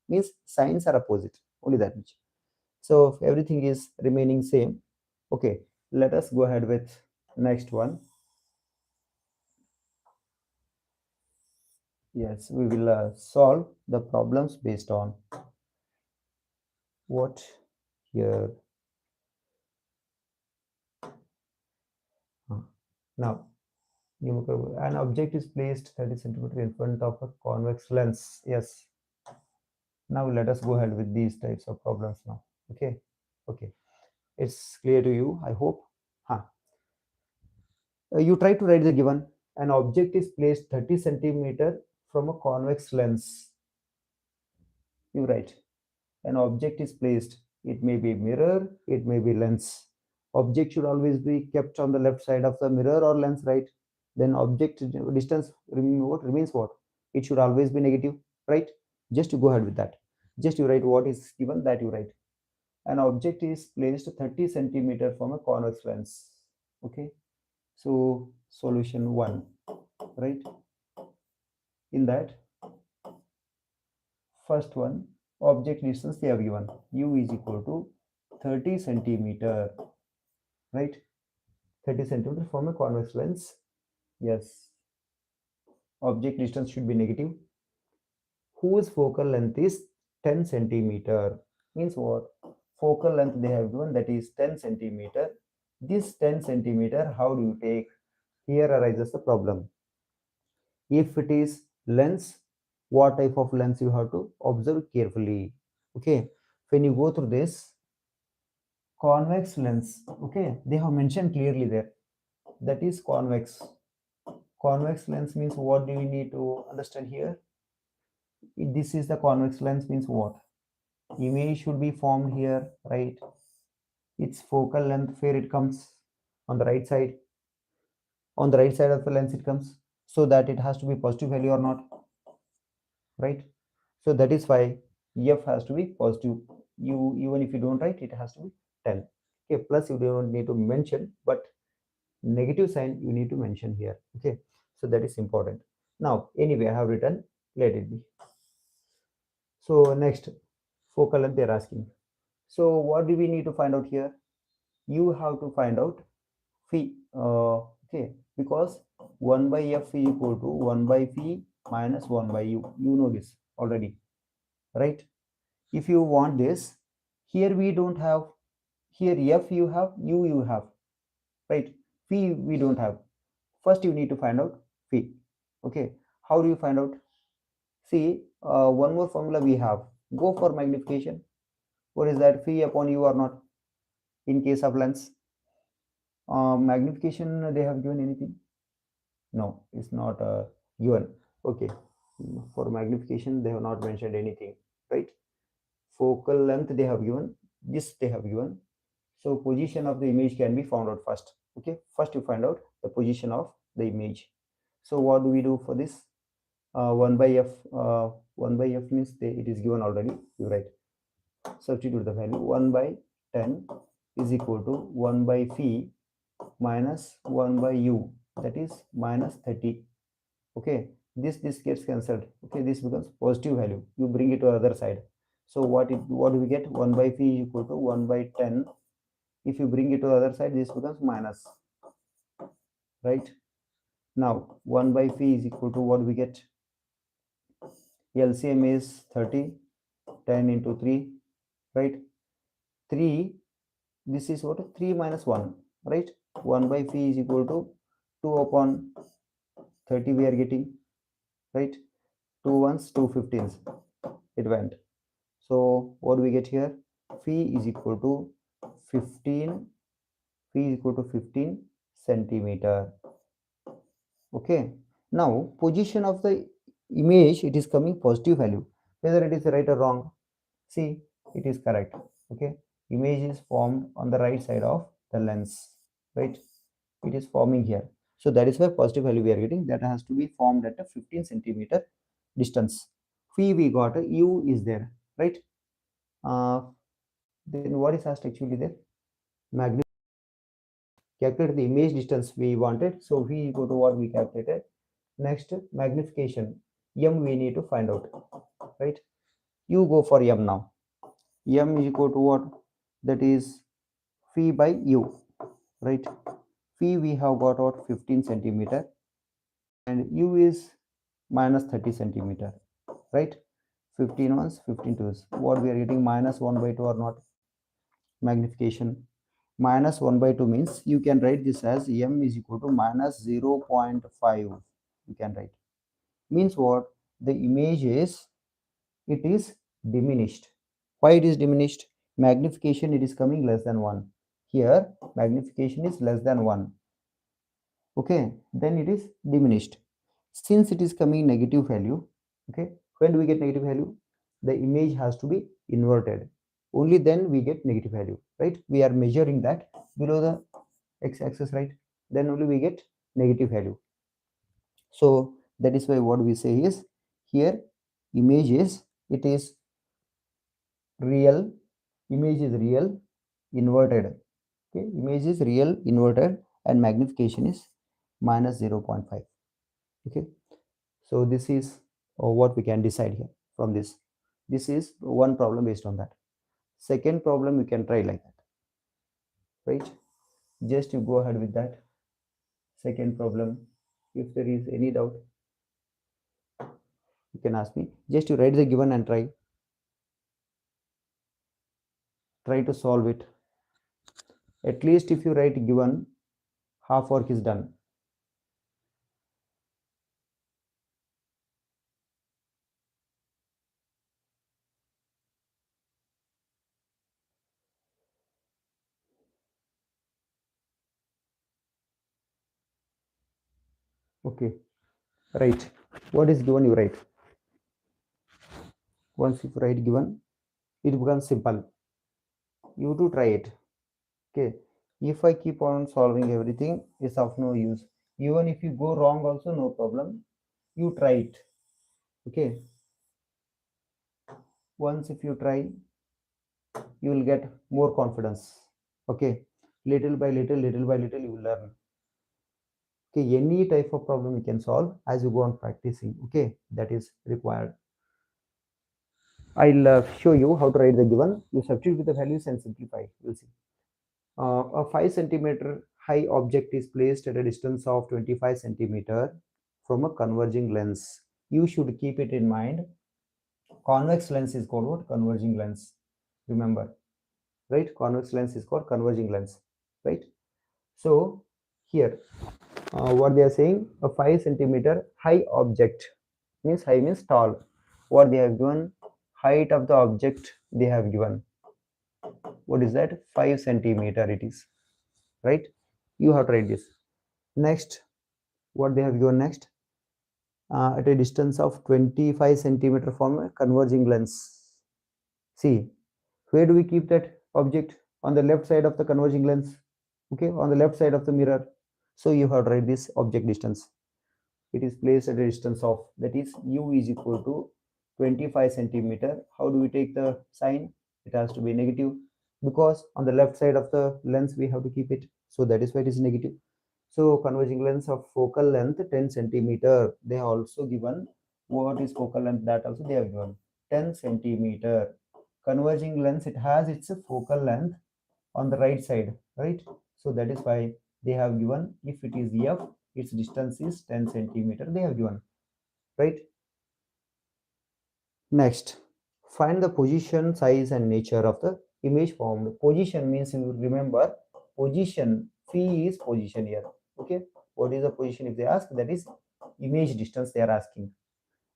means signs are opposite, only that much. So everything is remaining same. Okay, let us go ahead with next one. Yes, we will solve the problems based on what? Here. Now an object is placed 30 centimeter in front of a convex lens. Yes. Now let us go ahead with these types of problems now. Okay. Okay. It's clear to you, I hope. Huh. You try to write the given. An object is placed 30 centimeter from a convex lens. You write. An object is placed. It may be mirror, it may be lens. Object should always be kept on the left side of the mirror or lens, right? Then object distance what remains what? It should always be negative, right? Just to go ahead with that. Just you write what is given, that you write. an object is placed 30 centimeter from a convex lens. Okay, so solution 1, right? In that first one, object distance they have given u is equal to 30 centimeter, right? 30 centimeter from a convex lens. Yes, object distance should be negative. Whose focal length is 10 centimeter? Means what? Focal length they have given, that is 10 centimeter. This 10 centimeter, how do you take? Here arises the problem. If it is lens, what type of lens you have to observe carefully. Okay, when you go through this convex lens, okay, they have mentioned clearly there, that is convex. Convex lens means what do you need to understand here? This is the convex lens means what? Image should be formed here, right? Its focal length where it comes on the right side. On the right side of the lens it comes, so that it has to be positive value or not, right? So that is why f has to be positive. You, even if you don't write, it has to be 10. Okay, plus you don't need to mention, but negative sign you need to mention here. Okay, so that is important. Now anyway, I have written, let it be. So next, focal length they're asking. So what do we need to find out here? You have to find out phi. Okay, because 1 by f is equal to 1 by phi minus 1 by u. You know this already, right? If you want this, here we don't have, here f you have, u you have, right? Phi we don't have. First you need to find out phi. Okay, how do you find out? See, one more formula we have. Go for magnification. What is that? Phi upon u or not? In case of lens, magnification they have given anything? No, it's not given. Okay, for magnification they have not mentioned anything, right? Focal length they have given, this they have given. So position of the image can be found out first. Okay, first you find out the position of the image. So what do we do for this? 1 by f, 1 by f means it is given already. You write, substitute the value. 1 by 10 is equal to 1 by phi minus 1 by u, that is minus 30. Okay, this gets cancelled. Okay, this becomes positive value. You bring it to the other side. So what do we get? 1 by phi is equal to 1 by 10. If you bring it to the other side, this becomes minus, right? Now 1 by phi is equal to what we get? LCM is 30, 10 into 3, right? 3, this is what? 3 minus 1, right? 1 by phi is equal to 2 upon 30 we are getting, right? 2 ones, 2 15s, it went. So what do we get here? Phi is equal to 15, phi is equal to 15 centimeter. Okay, now position of the image, it is coming positive value, whether it is right or wrong. See, it is correct. Okay, image is formed on the right side of the lens, right? It is forming here, so that is why positive value we are getting. That has to be formed at a 15 centimeter distance. Phi we got, u is there, right? Then what is asked actually there? Magnitude. Calculate the image distance we wanted, so we go to what we calculated. Next, magnification, m we need to find out, right? You go for m now. M is equal to what? That is phi by u, right? Phi we have got out 15 centimeter and u is minus 30 centimeter, right? 15 ones, 15 twos. What we are getting? Minus 1 by 2 or not? Magnification. Minus 1 by 2 means you can write this as m is equal to minus 0.5. You can write. Means what? The image is, it is diminished. Why it is diminished? Magnification, it is coming less than 1. Here magnification is less than 1. Okay, then it is diminished. Since it is coming negative value, okay, when do we get negative value? The image has to be inverted. Only then we get negative value, right? We are measuring that below the x-axis, right? Then only we get negative value. So that is why what we say is, here image is, it is real image is real inverted. Okay, image is real inverted and magnification is minus 0.5. Okay, so this is what we can decide here from this. This is one problem based on that. Second problem you can try like that, right? Just you go ahead with that second problem. If there is any doubt, you can ask me. Just you write the given and try to solve it. At least if you write given, half work is done. Okay, right. What is given, you write. Once you write given, it becomes simple. You to try it. Okay, if I keep on solving everything, it's of no use. Even if you go wrong also, no problem. You try it. Okay, once if you try, you will get more confidence. Okay, little by little, you will learn. Okay, any type of problem you can solve as you go on practicing. Okay, that is required. I'll show you how to write the given. You substitute with the values and simplify. You'll see. A 5 centimeter high object is placed at a distance of 25 centimeter from a converging lens. You should keep it in mind. Convex lens is called what? Converging lens. Remember, right? Convex lens is called converging lens, right? So here, what they are saying, a 5 centimeter high object means high means tall. What they have given, height of the object they have given. What is that? 5 centimeter it is, right? You have to write this. Next, what they have given next, at a distance of 25 centimeter from a converging lens. See, where do we keep that object? On the left side of the converging lens. Okay, on the left side of the mirror. So you have to write this object distance. It is placed at a distance of, that is u is equal to 25 centimeter. How do we take the sign? It has to be negative because on the left side of the lens we have to keep it. So that is why it is negative. So converging lens of focal length 10 centimeter. They have also given what is focal length, that also they have given 10 centimeter. Converging lens, it has its focal length on the right side, right? So that is why they have given, if it is f, its distance is 10 centimeter they have given, right? Next, find the position, size and nature of the image formed. Position means, you remember, position, phi is position here. Okay, what is the position if they ask? That is image distance they are asking.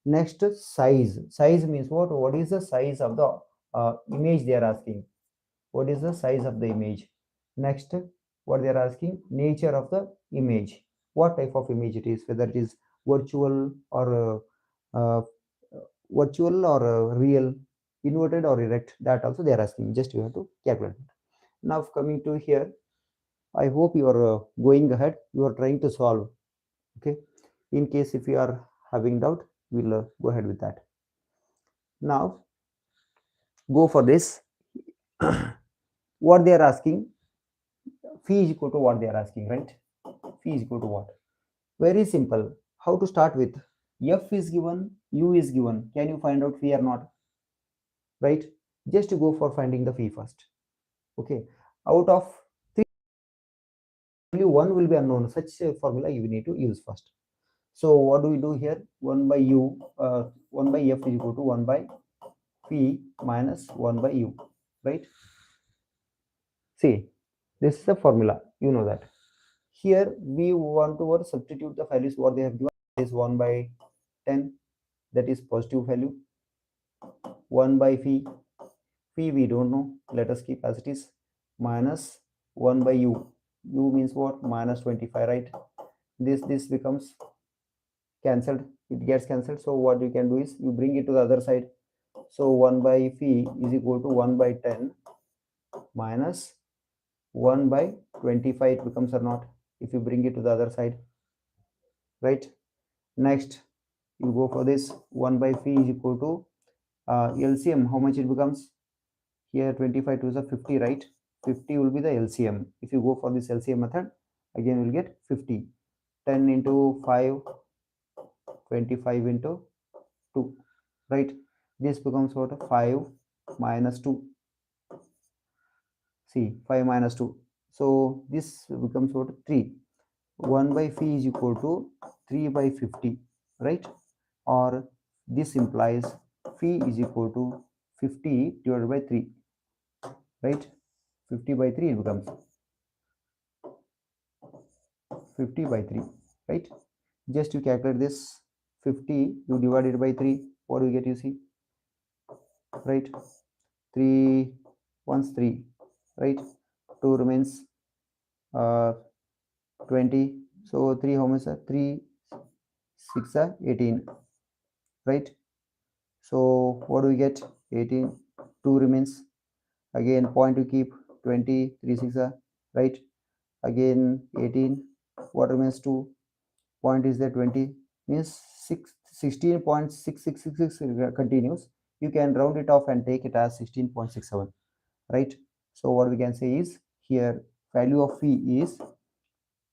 Next, size. Size means what is the size of the image they are asking? What is the size of the image? Next, what they are asking, nature of the image, what type of image it is, whether it is virtual or uh, virtual or real, inverted or erect, that also they are asking. Just you have to calculate. Now coming to here, I hope you are going ahead, you are trying to solve. Okay, in case if you are having doubt, we'll go ahead with that. Now go for this. What they are asking, phi is equal to what they are asking, right? Phi is equal to what? Very simple. How to start with? F is given, U is given. Can you find out phi or not? Right? Just to go for finding the phi first. Okay. Out of three, only one will be unknown. Such a formula you need to use first. So what do we do here? 1 by U, 1 by F is equal to 1 by phi minus 1 by U. Right? See, this is the formula. You know that. Here we want to substitute the values what they have given is 1 by 10, that is positive value. 1 by phi, phi we don't know, let us keep as it is, minus 1 by u. U means what? Minus 25, right? This becomes cancelled, it gets cancelled. So what you can do is you bring it to the other side. So 1 by phi is equal to 1 by 10 minus 1 by 25, it becomes or not if you bring it to the other side, right? Next, you go for this 1 by phi is equal to LCM, how much it becomes? Here 25 to the 50, right? 50 will be the LCM. If you go for this LCM method, again you will get 50. 10 into 5, 25 into 2, right? This becomes what? 5 minus 2. See, 5 minus 2. So this becomes what? 3. 1 by phi is equal to 3 by 50, right? Or this implies phi is equal to 50 divided by 3, right? 50 by 3 it becomes 50 by 3, right? Just you calculate this. 50 you divide it by 3, what do you get? You see, right? 3 once 3, right? 2 remains, 20. So 3 how much? 3 6 are 18, right? So what do we get? 18. 2 remains. Again point to keep. 20. 3 6 are, right? Again 18. What remains? 2. Point is there. 20 means 6 16.6666 continues. You can round it off and take it as 16.67, right? So what we can say is here value of phi is,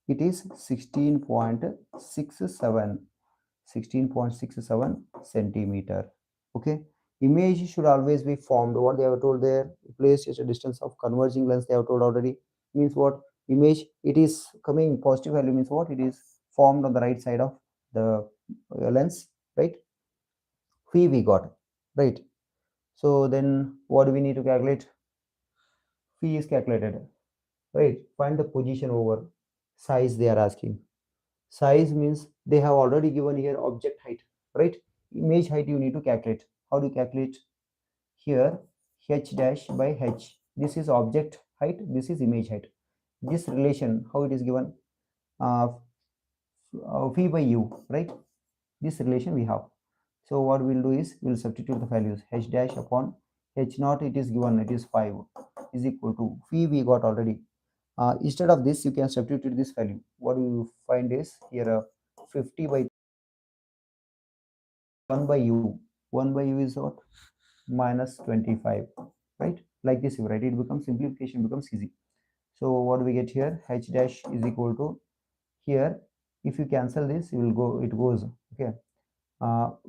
it is 16.67 centimeter. Okay, image should always be formed. What they have told there, placed at a distance of converging lens, they have told already. Means what? Image, it is coming positive value, means what? It is formed on the right side of the lens, right? Phi we got, right? So then what do we need to calculate? Phi is calculated, right? Find the position over size they are asking. Size means they have already given here object height, right? Image height you need to calculate. How do you calculate? Here h dash by h. This is object height, this is image height. This relation, how it is given? Uh, v by u, right? This relation we have. So what we'll do is we'll substitute the values. H dash upon h naught, it is given, it is 5, is equal to phi we got already. Instead of this, you can substitute this value. What you find is here 50 by 1 by u. 1 by u is what? Minus 25, right? Like this you write, it becomes simplification becomes easy. So what do we get here? H dash is equal to, here if you cancel this, you will go, it goes, okay.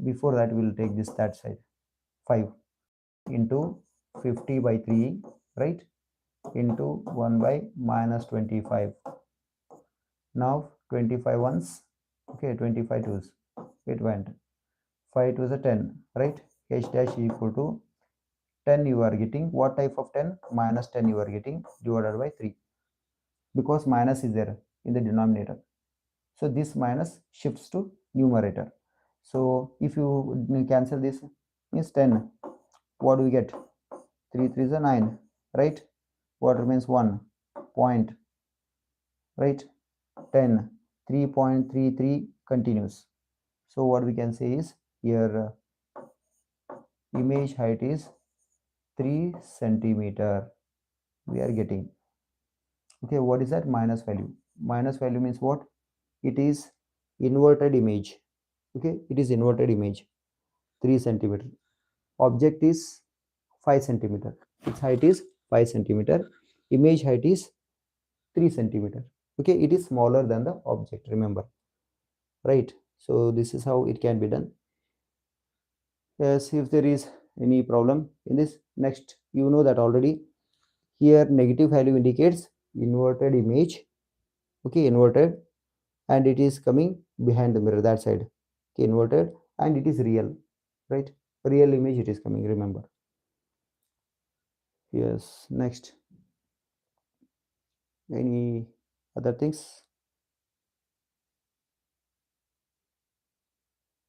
Before that we will take this that side. 5 into 50 by 3, right, into 1 by minus 25. Now 25 ones, okay, 25 twos, it went. 5 to the 10, right? H dash is equal to 10 you are getting. What type of 10? Minus 10 you are getting divided by 3, because minus is there in the denominator. So this minus shifts to numerator. So if you cancel this, means 10. What do we get? 3 3 is a 9, right? What remains? 1 point, right? 10. 3.33 continues. So what we can say is here image height is 3 centimeter we are getting. Okay, what is that? Minus value. Minus value means what? It is inverted image. Okay, it is inverted image. 3 centimeter. Object is 5 centimeter. Its height is 5 centimeter. Image height is 3 centimeter. Okay, it is smaller than the object, remember, right? So this is how it can be done. Yes, if there is any problem in this, next, you know that already. Here negative value indicates inverted image. Okay, inverted, and it is coming behind the mirror, that side. Okay, inverted, and it is real, right? Real image it is coming, remember. Yes, next, any other things?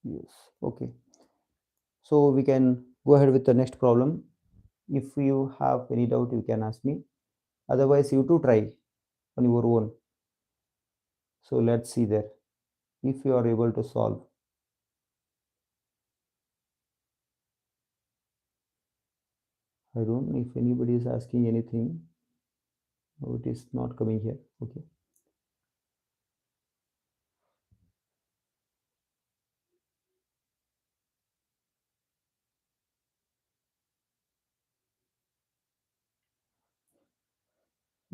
Yes, okay. So we can go ahead with the next problem. If you have any doubt, you can ask me. Otherwise, you too try on your own. So let's see there if you are able to solve. I don't know if anybody is asking anything. No, it is not coming here. Okay.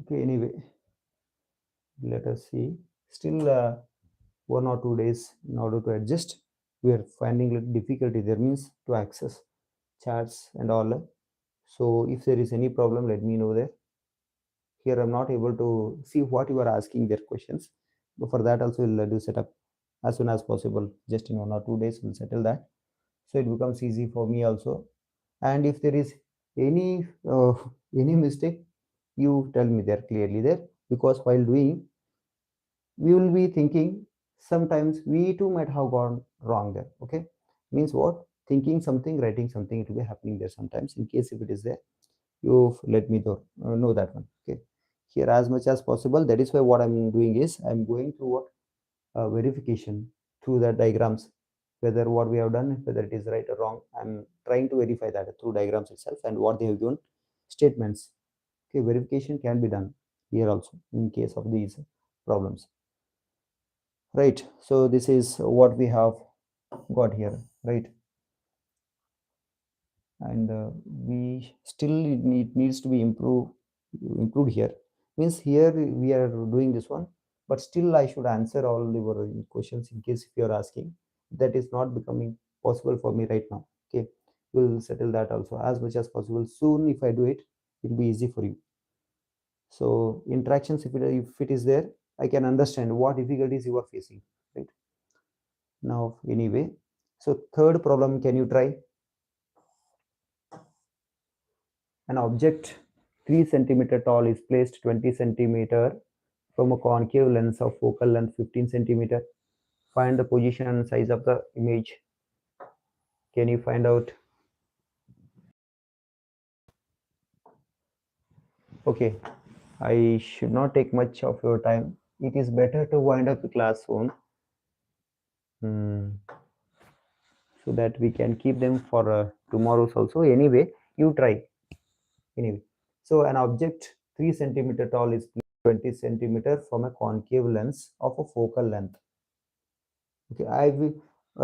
Okay, anyway, let us see. Still 1 or 2 days in order to adjust. We are finding little difficulty there, means to access charts and all. So if there is any problem, let me know there. Here I'm not able to see what you are asking their questions, but for that also we'll do setup as soon as possible. Just in 1 or 2 days we'll settle that, so it becomes easy for me also. And if there is any any mistake, you tell me there clearly there, because while doing we will be thinking sometimes we too might have gone wrong there. Okay, means what, thinking something, writing something, it will be happening there sometimes. In case if it is there, you let me know that one. Okay, here as much as possible, that is why what I'm doing is I'm going through what verification through the diagrams, whether what we have done, whether it is right or wrong. I'm trying to verify that through diagrams itself and what they have given statements. Okay, verification can be done here also in case of these problems, right? So this is what we have got here, right? And we still needs to be improved here. Means here we are doing this one, but still I should answer all your questions in case if you are asking. That is not becoming possible for me right now. Okay, we'll settle that also as much as possible soon. If I do it, it'll be easy for you. So interactions, if it is there, I can understand what difficulties you are facing, right? Now anyway, so third problem, can you try? An object 3 centimeter tall is placed 20 centimeter from a concave lens of focal length 15 centimeter. Find the position and size of the image. Can you find out? Okay, I should not take much of your time. It is better to wind up the class soon, so that we can keep them for tomorrow's also. Anyway, you try. Anyway, so an object 3 centimeter tall is 20 centimeter from a concave lens of a focal length. Okay, I will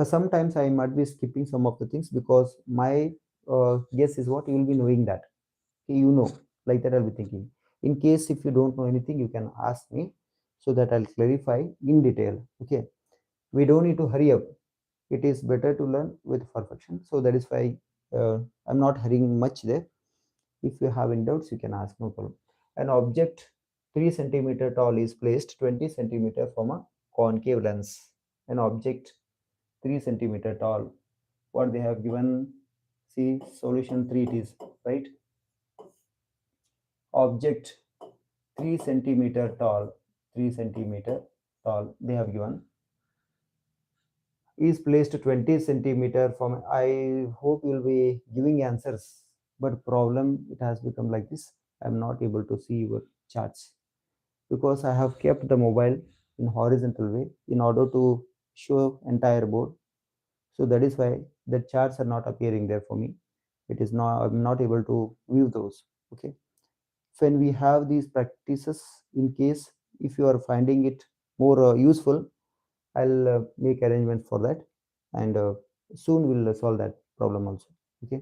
sometimes I might be skipping some of the things because my guess is what you will be knowing that. Okay, you know, like that I'll be thinking. In case if you don't know anything, you can ask me so that I'll clarify in detail. Okay, we don't need to hurry up. It is better to learn with perfection. So that is why I'm not hurrying much there. If you have any doubts, you can ask, no problem. An object 3 centimeter tall is placed 20 centimeter from a concave lens. An object 3 centimeter tall, what they have given, see solution 3 it is, right? Object 3 centimeter tall, 3 centimeter tall they have given, is placed 20 centimeter from, I hope you'll be giving answers, but problem it has become like this. I'm not able to see your charts because I have kept the mobile in horizontal way in order to show entire board. So that is why the charts are not appearing there for me. It is not, I'm not able to view those. Okay, when we have these practices, in case if you are finding it more useful, I'll make arrangement for that, and soon we'll solve that problem also. Okay,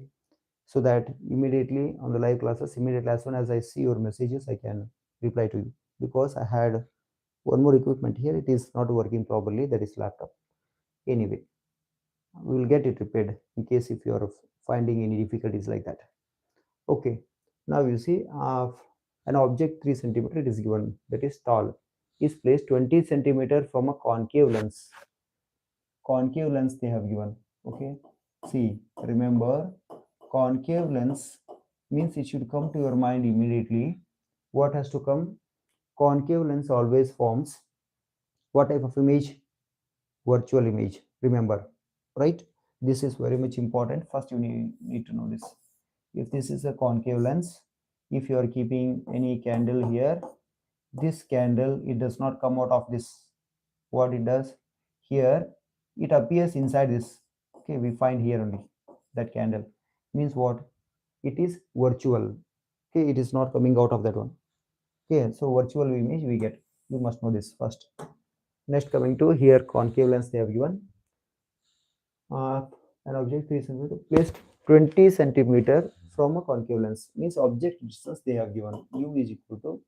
so that immediately on the live classes, immediately as soon as I see your messages, I can reply to you, because I had one more equipment here, it is not working properly, that is laptop. Anyway, we will get it repaired in case if you are finding any difficulties like that. Okay, now you see an object 3 centimeter is given, that is tall, is placed 20 centimeter from a concave lens. Concave lens they have given. Okay, see, remember, concave lens means it should come to your mind immediately. What has to come? Concave lens always forms what type of image? Virtual image, remember, right? This is very much important. First you need to know this. If this is a concave lens, if you are keeping any candle here, this candle, it does not come out of this. What it does here, it appears inside this. Okay, we find here only that candle, means what, it is virtual. Okay, it is not coming out of that one. Okay, so virtual image we get, you must know this first. Next, coming to here, concave lens they have given, uh, an object 3 centimeter placed 20 centimeter from a concave lens, means object distance they have given, u is equal to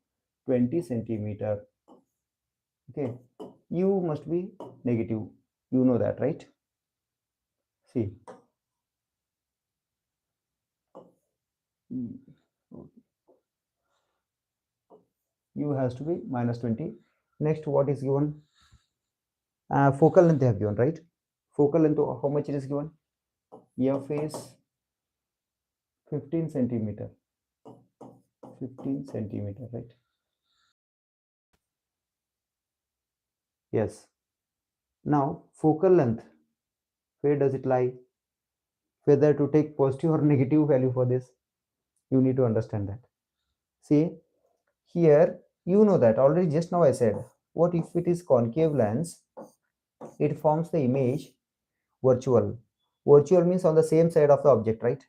20 centimeter. Okay, u must be negative, you know that, right? See, u has to be minus 20. Next, what is given? Focal length they have given, right? Focal length, how much it is given? F is 15 centimeter. 15 centimeter, right? Yes. Now, focal length, where does it lie? Whether to take positive or negative value for this, you need to understand that. See, here, you know that already just now I said, what if it is concave lens? It forms the image virtual. Virtual means on the same side of the object, right?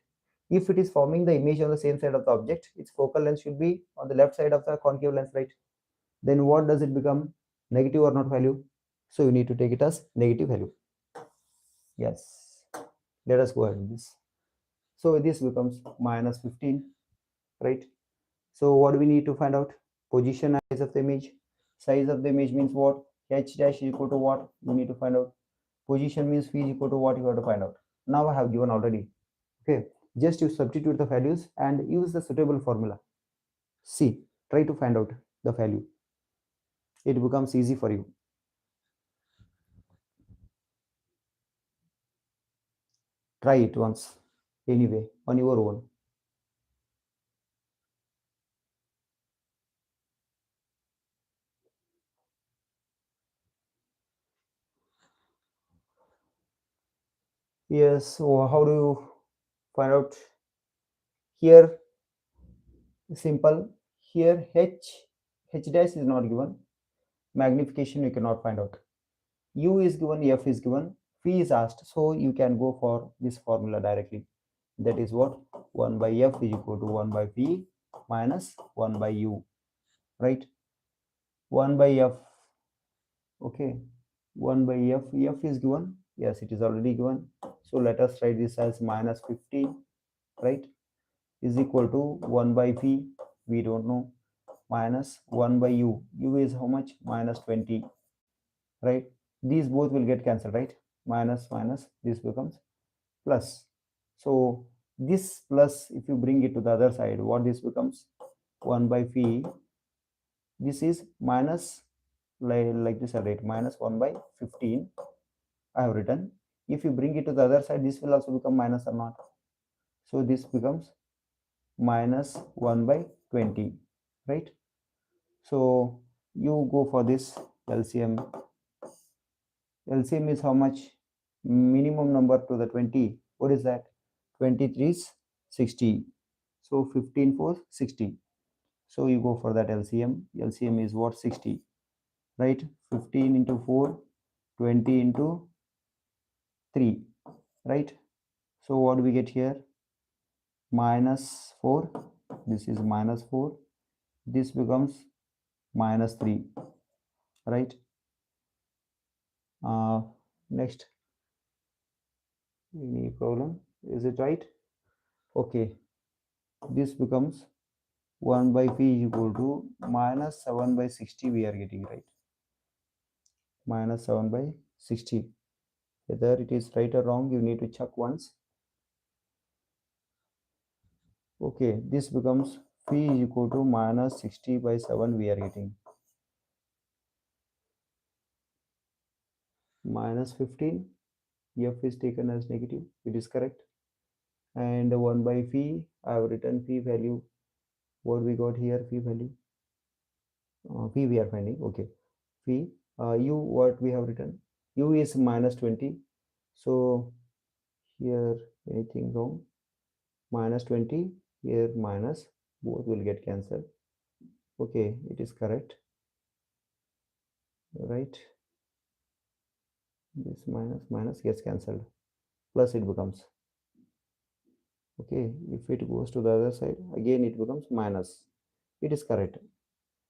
If it is forming the image on the same side of the object, its focal length should be on the left side of the concave lens, right? Then what does it become? Negative or not value? So you need to take it as negative value. Yes. Let us go ahead with this. So this becomes minus 15, right? So what do we need to find out? Position size of the image. Size of the image means what? H dash is equal to what? You need to find out. Position means phi is equal to what? You have to find out. Now I have given already. Okay. Just you substitute the values and use the suitable formula. See, try to find out the value. It becomes easy for you. Try it once. Anyway, on your own. Yes, so how do you find out? Here, simple. Here, H dash is not given. Magnification you cannot find out. U is given, F is given, phi is asked. So you can go for this formula directly. That is what? 1 by F is equal to 1 by P minus 1 by U. Right? 1 by F. Okay. 1 by F. F is given. Yes, it is already given. So let us write this as minus 15. Right? Is equal to 1 by P. We don't know. Minus 1 by U. U is how much? Minus 20. Right? These both will get cancelled, right? Minus minus, this becomes plus. So this plus, if you bring it to the other side, what this becomes? 1 by phi. This is minus, like this, I'll write minus 1 by 15. I have written. If you bring it to the other side, this will also become minus or not. So this becomes minus 1 by 20, right? So you go for this LCM. LCM is how much? Minimum number to the 20. What is that? 23 is 60. So 15 for 60. So you go for that LCM. LCM is what? 60. Right? 15 into 4, 20 into 3. Right? So what do we get here? Minus 4. This is minus 4. This becomes minus 3. Right? Next. Any problem? Is it right? Okay. This becomes 1 by p is equal to minus 7 by 60 we are getting, right? Minus 7 by 60. Whether it is right or wrong, you need to check once. Okay, this becomes p is equal to minus 60 by 7 we are getting. Minus 15, f is taken as negative, it is correct. And 1 by phi, I have written phi value. What we got here, phi value? Phi we are finding, okay. Phi, u what we have written? U is minus 20. So here anything wrong? Minus 20, here minus, both will get cancelled. Okay, it is correct, right? This minus minus gets cancelled, plus it becomes, okay, if it goes to the other side, again it becomes minus. It is correct,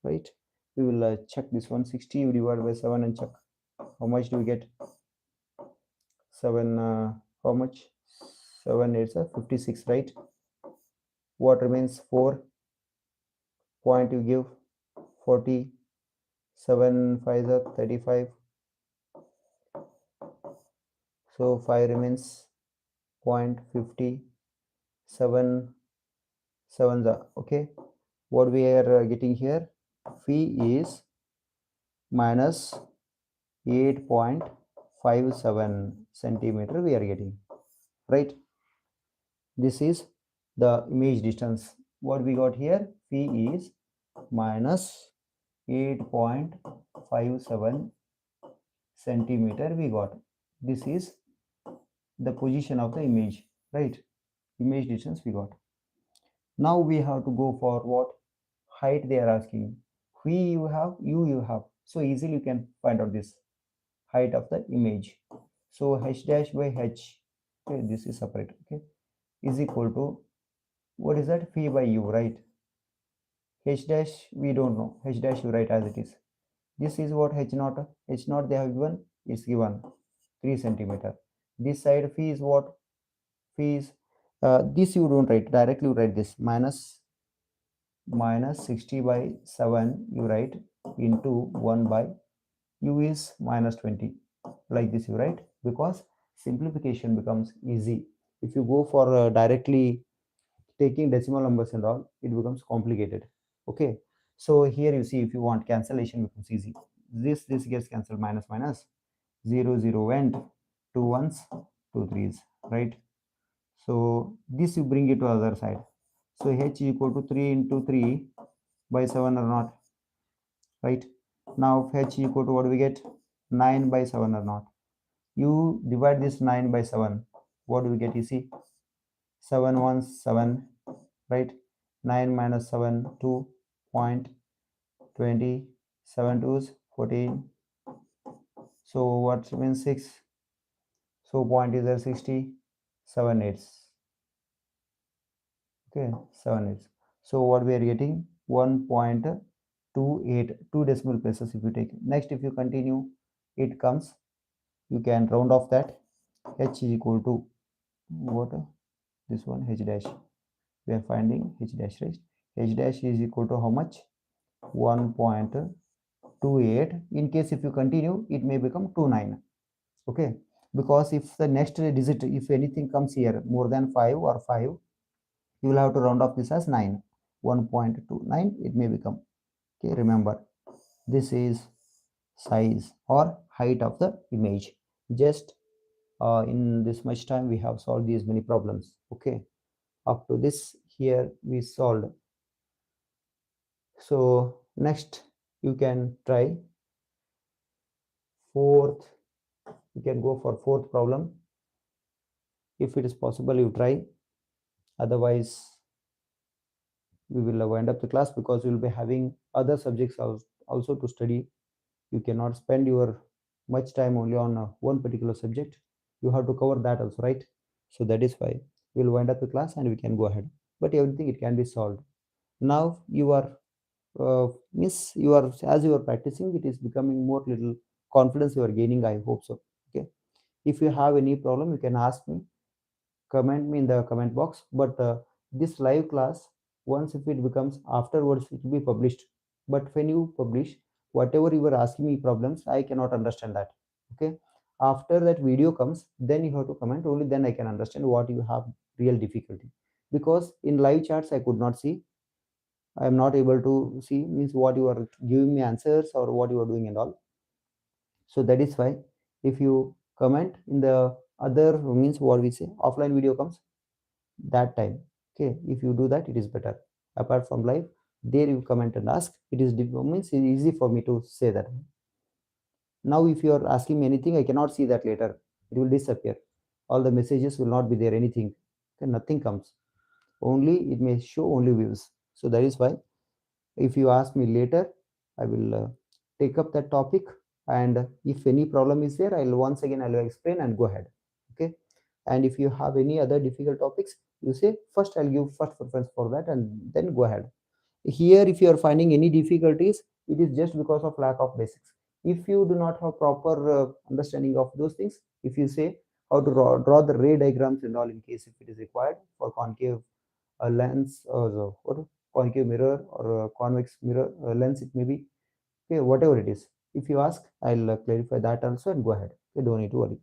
right? We will check this one. 60 divided by 7 and check how much do we get. 7, how much? 7 is 56, right? What remains? 4 point you give 40, 7 5 are 35, so 5 remains 0.50, 7 7 okay. What we are getting here, phi is minus 8.57 centimeter we are getting, right? This is the image distance. What we got here, phi is minus 8.57 centimeter we got. This is the position of the image, right? Image distance we got. Now we have to go for what height they are asking. We you have, you have. So easily you can find out this height of the image. So h dash by h, okay, this is separate, okay, is equal to, what is that, phi by u, right? H dash we don't know, h dash you write as it is. This is what h naught, h naught they have given, it's given 3 centimeter. This side phi is what, phi is this you don't write directly, you write this minus 60 by 7 you write into 1 by u is minus 20, like this you write, because simplification becomes easy. If you go for directly taking decimal numbers and all, it becomes complicated, okay. So here you see, if you want, cancellation becomes easy. This gets cancelled, minus minus, 0 0 went, 2 ones, 2 threes, right? So this you bring it to other side. So h equal to 3 into 3 by 7 or not, right? Now h equal to, what do we get, 9 by 7 or not. You divide this 9 by 7, what do we get? You see, 7 ones 7, right? 9 minus 7, 2.20, 7 twos 14. So what means 6? So point is there, 60, 7 eighths. Okay, 7 eighths. So what we are getting, 1.28, 2 decimal places if you take. Next, if you continue, it comes, you can round off that. H is equal to what? This one, h dash. We are finding h dash, right? H dash is equal to how much? 1.28. In case if you continue, it may become 29. Okay, because if the next digit, if anything comes here more than 5 or 5, you will have to round off this as 9. 1.29 it may become. Okay, remember, this is size or height of the image. Just in this much time we have solved these many problems. Okay, up to this here we solved. So next you can try fourth, you can go for fourth problem. If it is possible, you try, otherwise we will wind up the class, because we will be having other subjects also to study. You cannot spend your much time only on one particular subject. You have to cover that also, right? So that is why we'll wind up the class and we can go ahead, but everything it can be solved. Now you are miss, you are, as you are practicing, it is becoming more little confidence you are gaining, I hope so. Okay, if you have any problem, you can ask me, comment me in the comment box. But this live class, once if it becomes, afterwards it will be published. But when you publish, whatever you were asking me problems, I cannot understand that. Okay, after that video comes, then you have to comment, only then I can understand what you have real difficulty. Because in live chats I could not see, I am not able to see, means what you are giving me answers or what you are doing and all. So that is why, if you comment in the other, means what we say, offline video comes, that time, okay, if you do that, it is better. Apart from live, there you comment and ask, it is means it is easy for me to say that. Now if you are asking me anything, I cannot see that later, it will disappear, all the messages will not be there, anything, okay, nothing comes, only it may show only views. So that is why, if you ask me later, I will take up that topic, and if any problem is there, I'll once again I'll explain and go ahead. Okay, and if you have any other difficult topics, you say first, I'll give first preference for that and then go ahead. Here if you are finding any difficulties, it is just because of lack of basics. If you do not have proper understanding of those things, if you say how to draw the ray diagrams and all, in case if it is required for concave lens or what concave mirror or a convex mirror lens it may be. Okay, whatever it is. If you ask, I'll clarify that also and go ahead. You don't need to worry.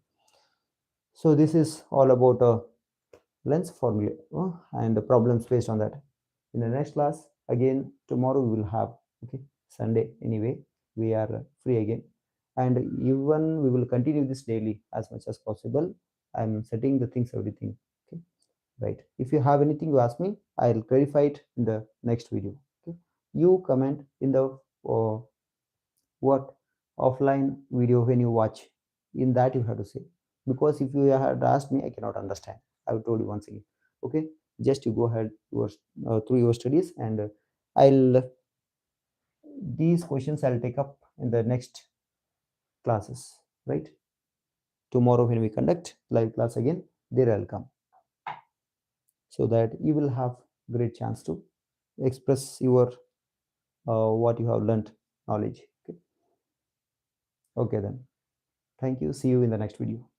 So this is all about lens formula and the problems based on that. In the next class, again tomorrow we will have, okay, Sunday anyway, we are free again, and even we will continue this daily as much as possible. I'm setting the things, everything. Okay, right. If you have anything you ask me, I'll clarify it in the next video. Okay, you comment in the uh, what offline video when you watch, in that you have to say, because if you had asked me I cannot understand. I've told you once again. Okay, just you go ahead through your studies, and I'll these questions I'll take up in the next classes, right? Tomorrow when we conduct live class again, there I'll come, so that you will have great chance to express your what you have learned knowledge. Okay, okay then, thank you, see you in the next video.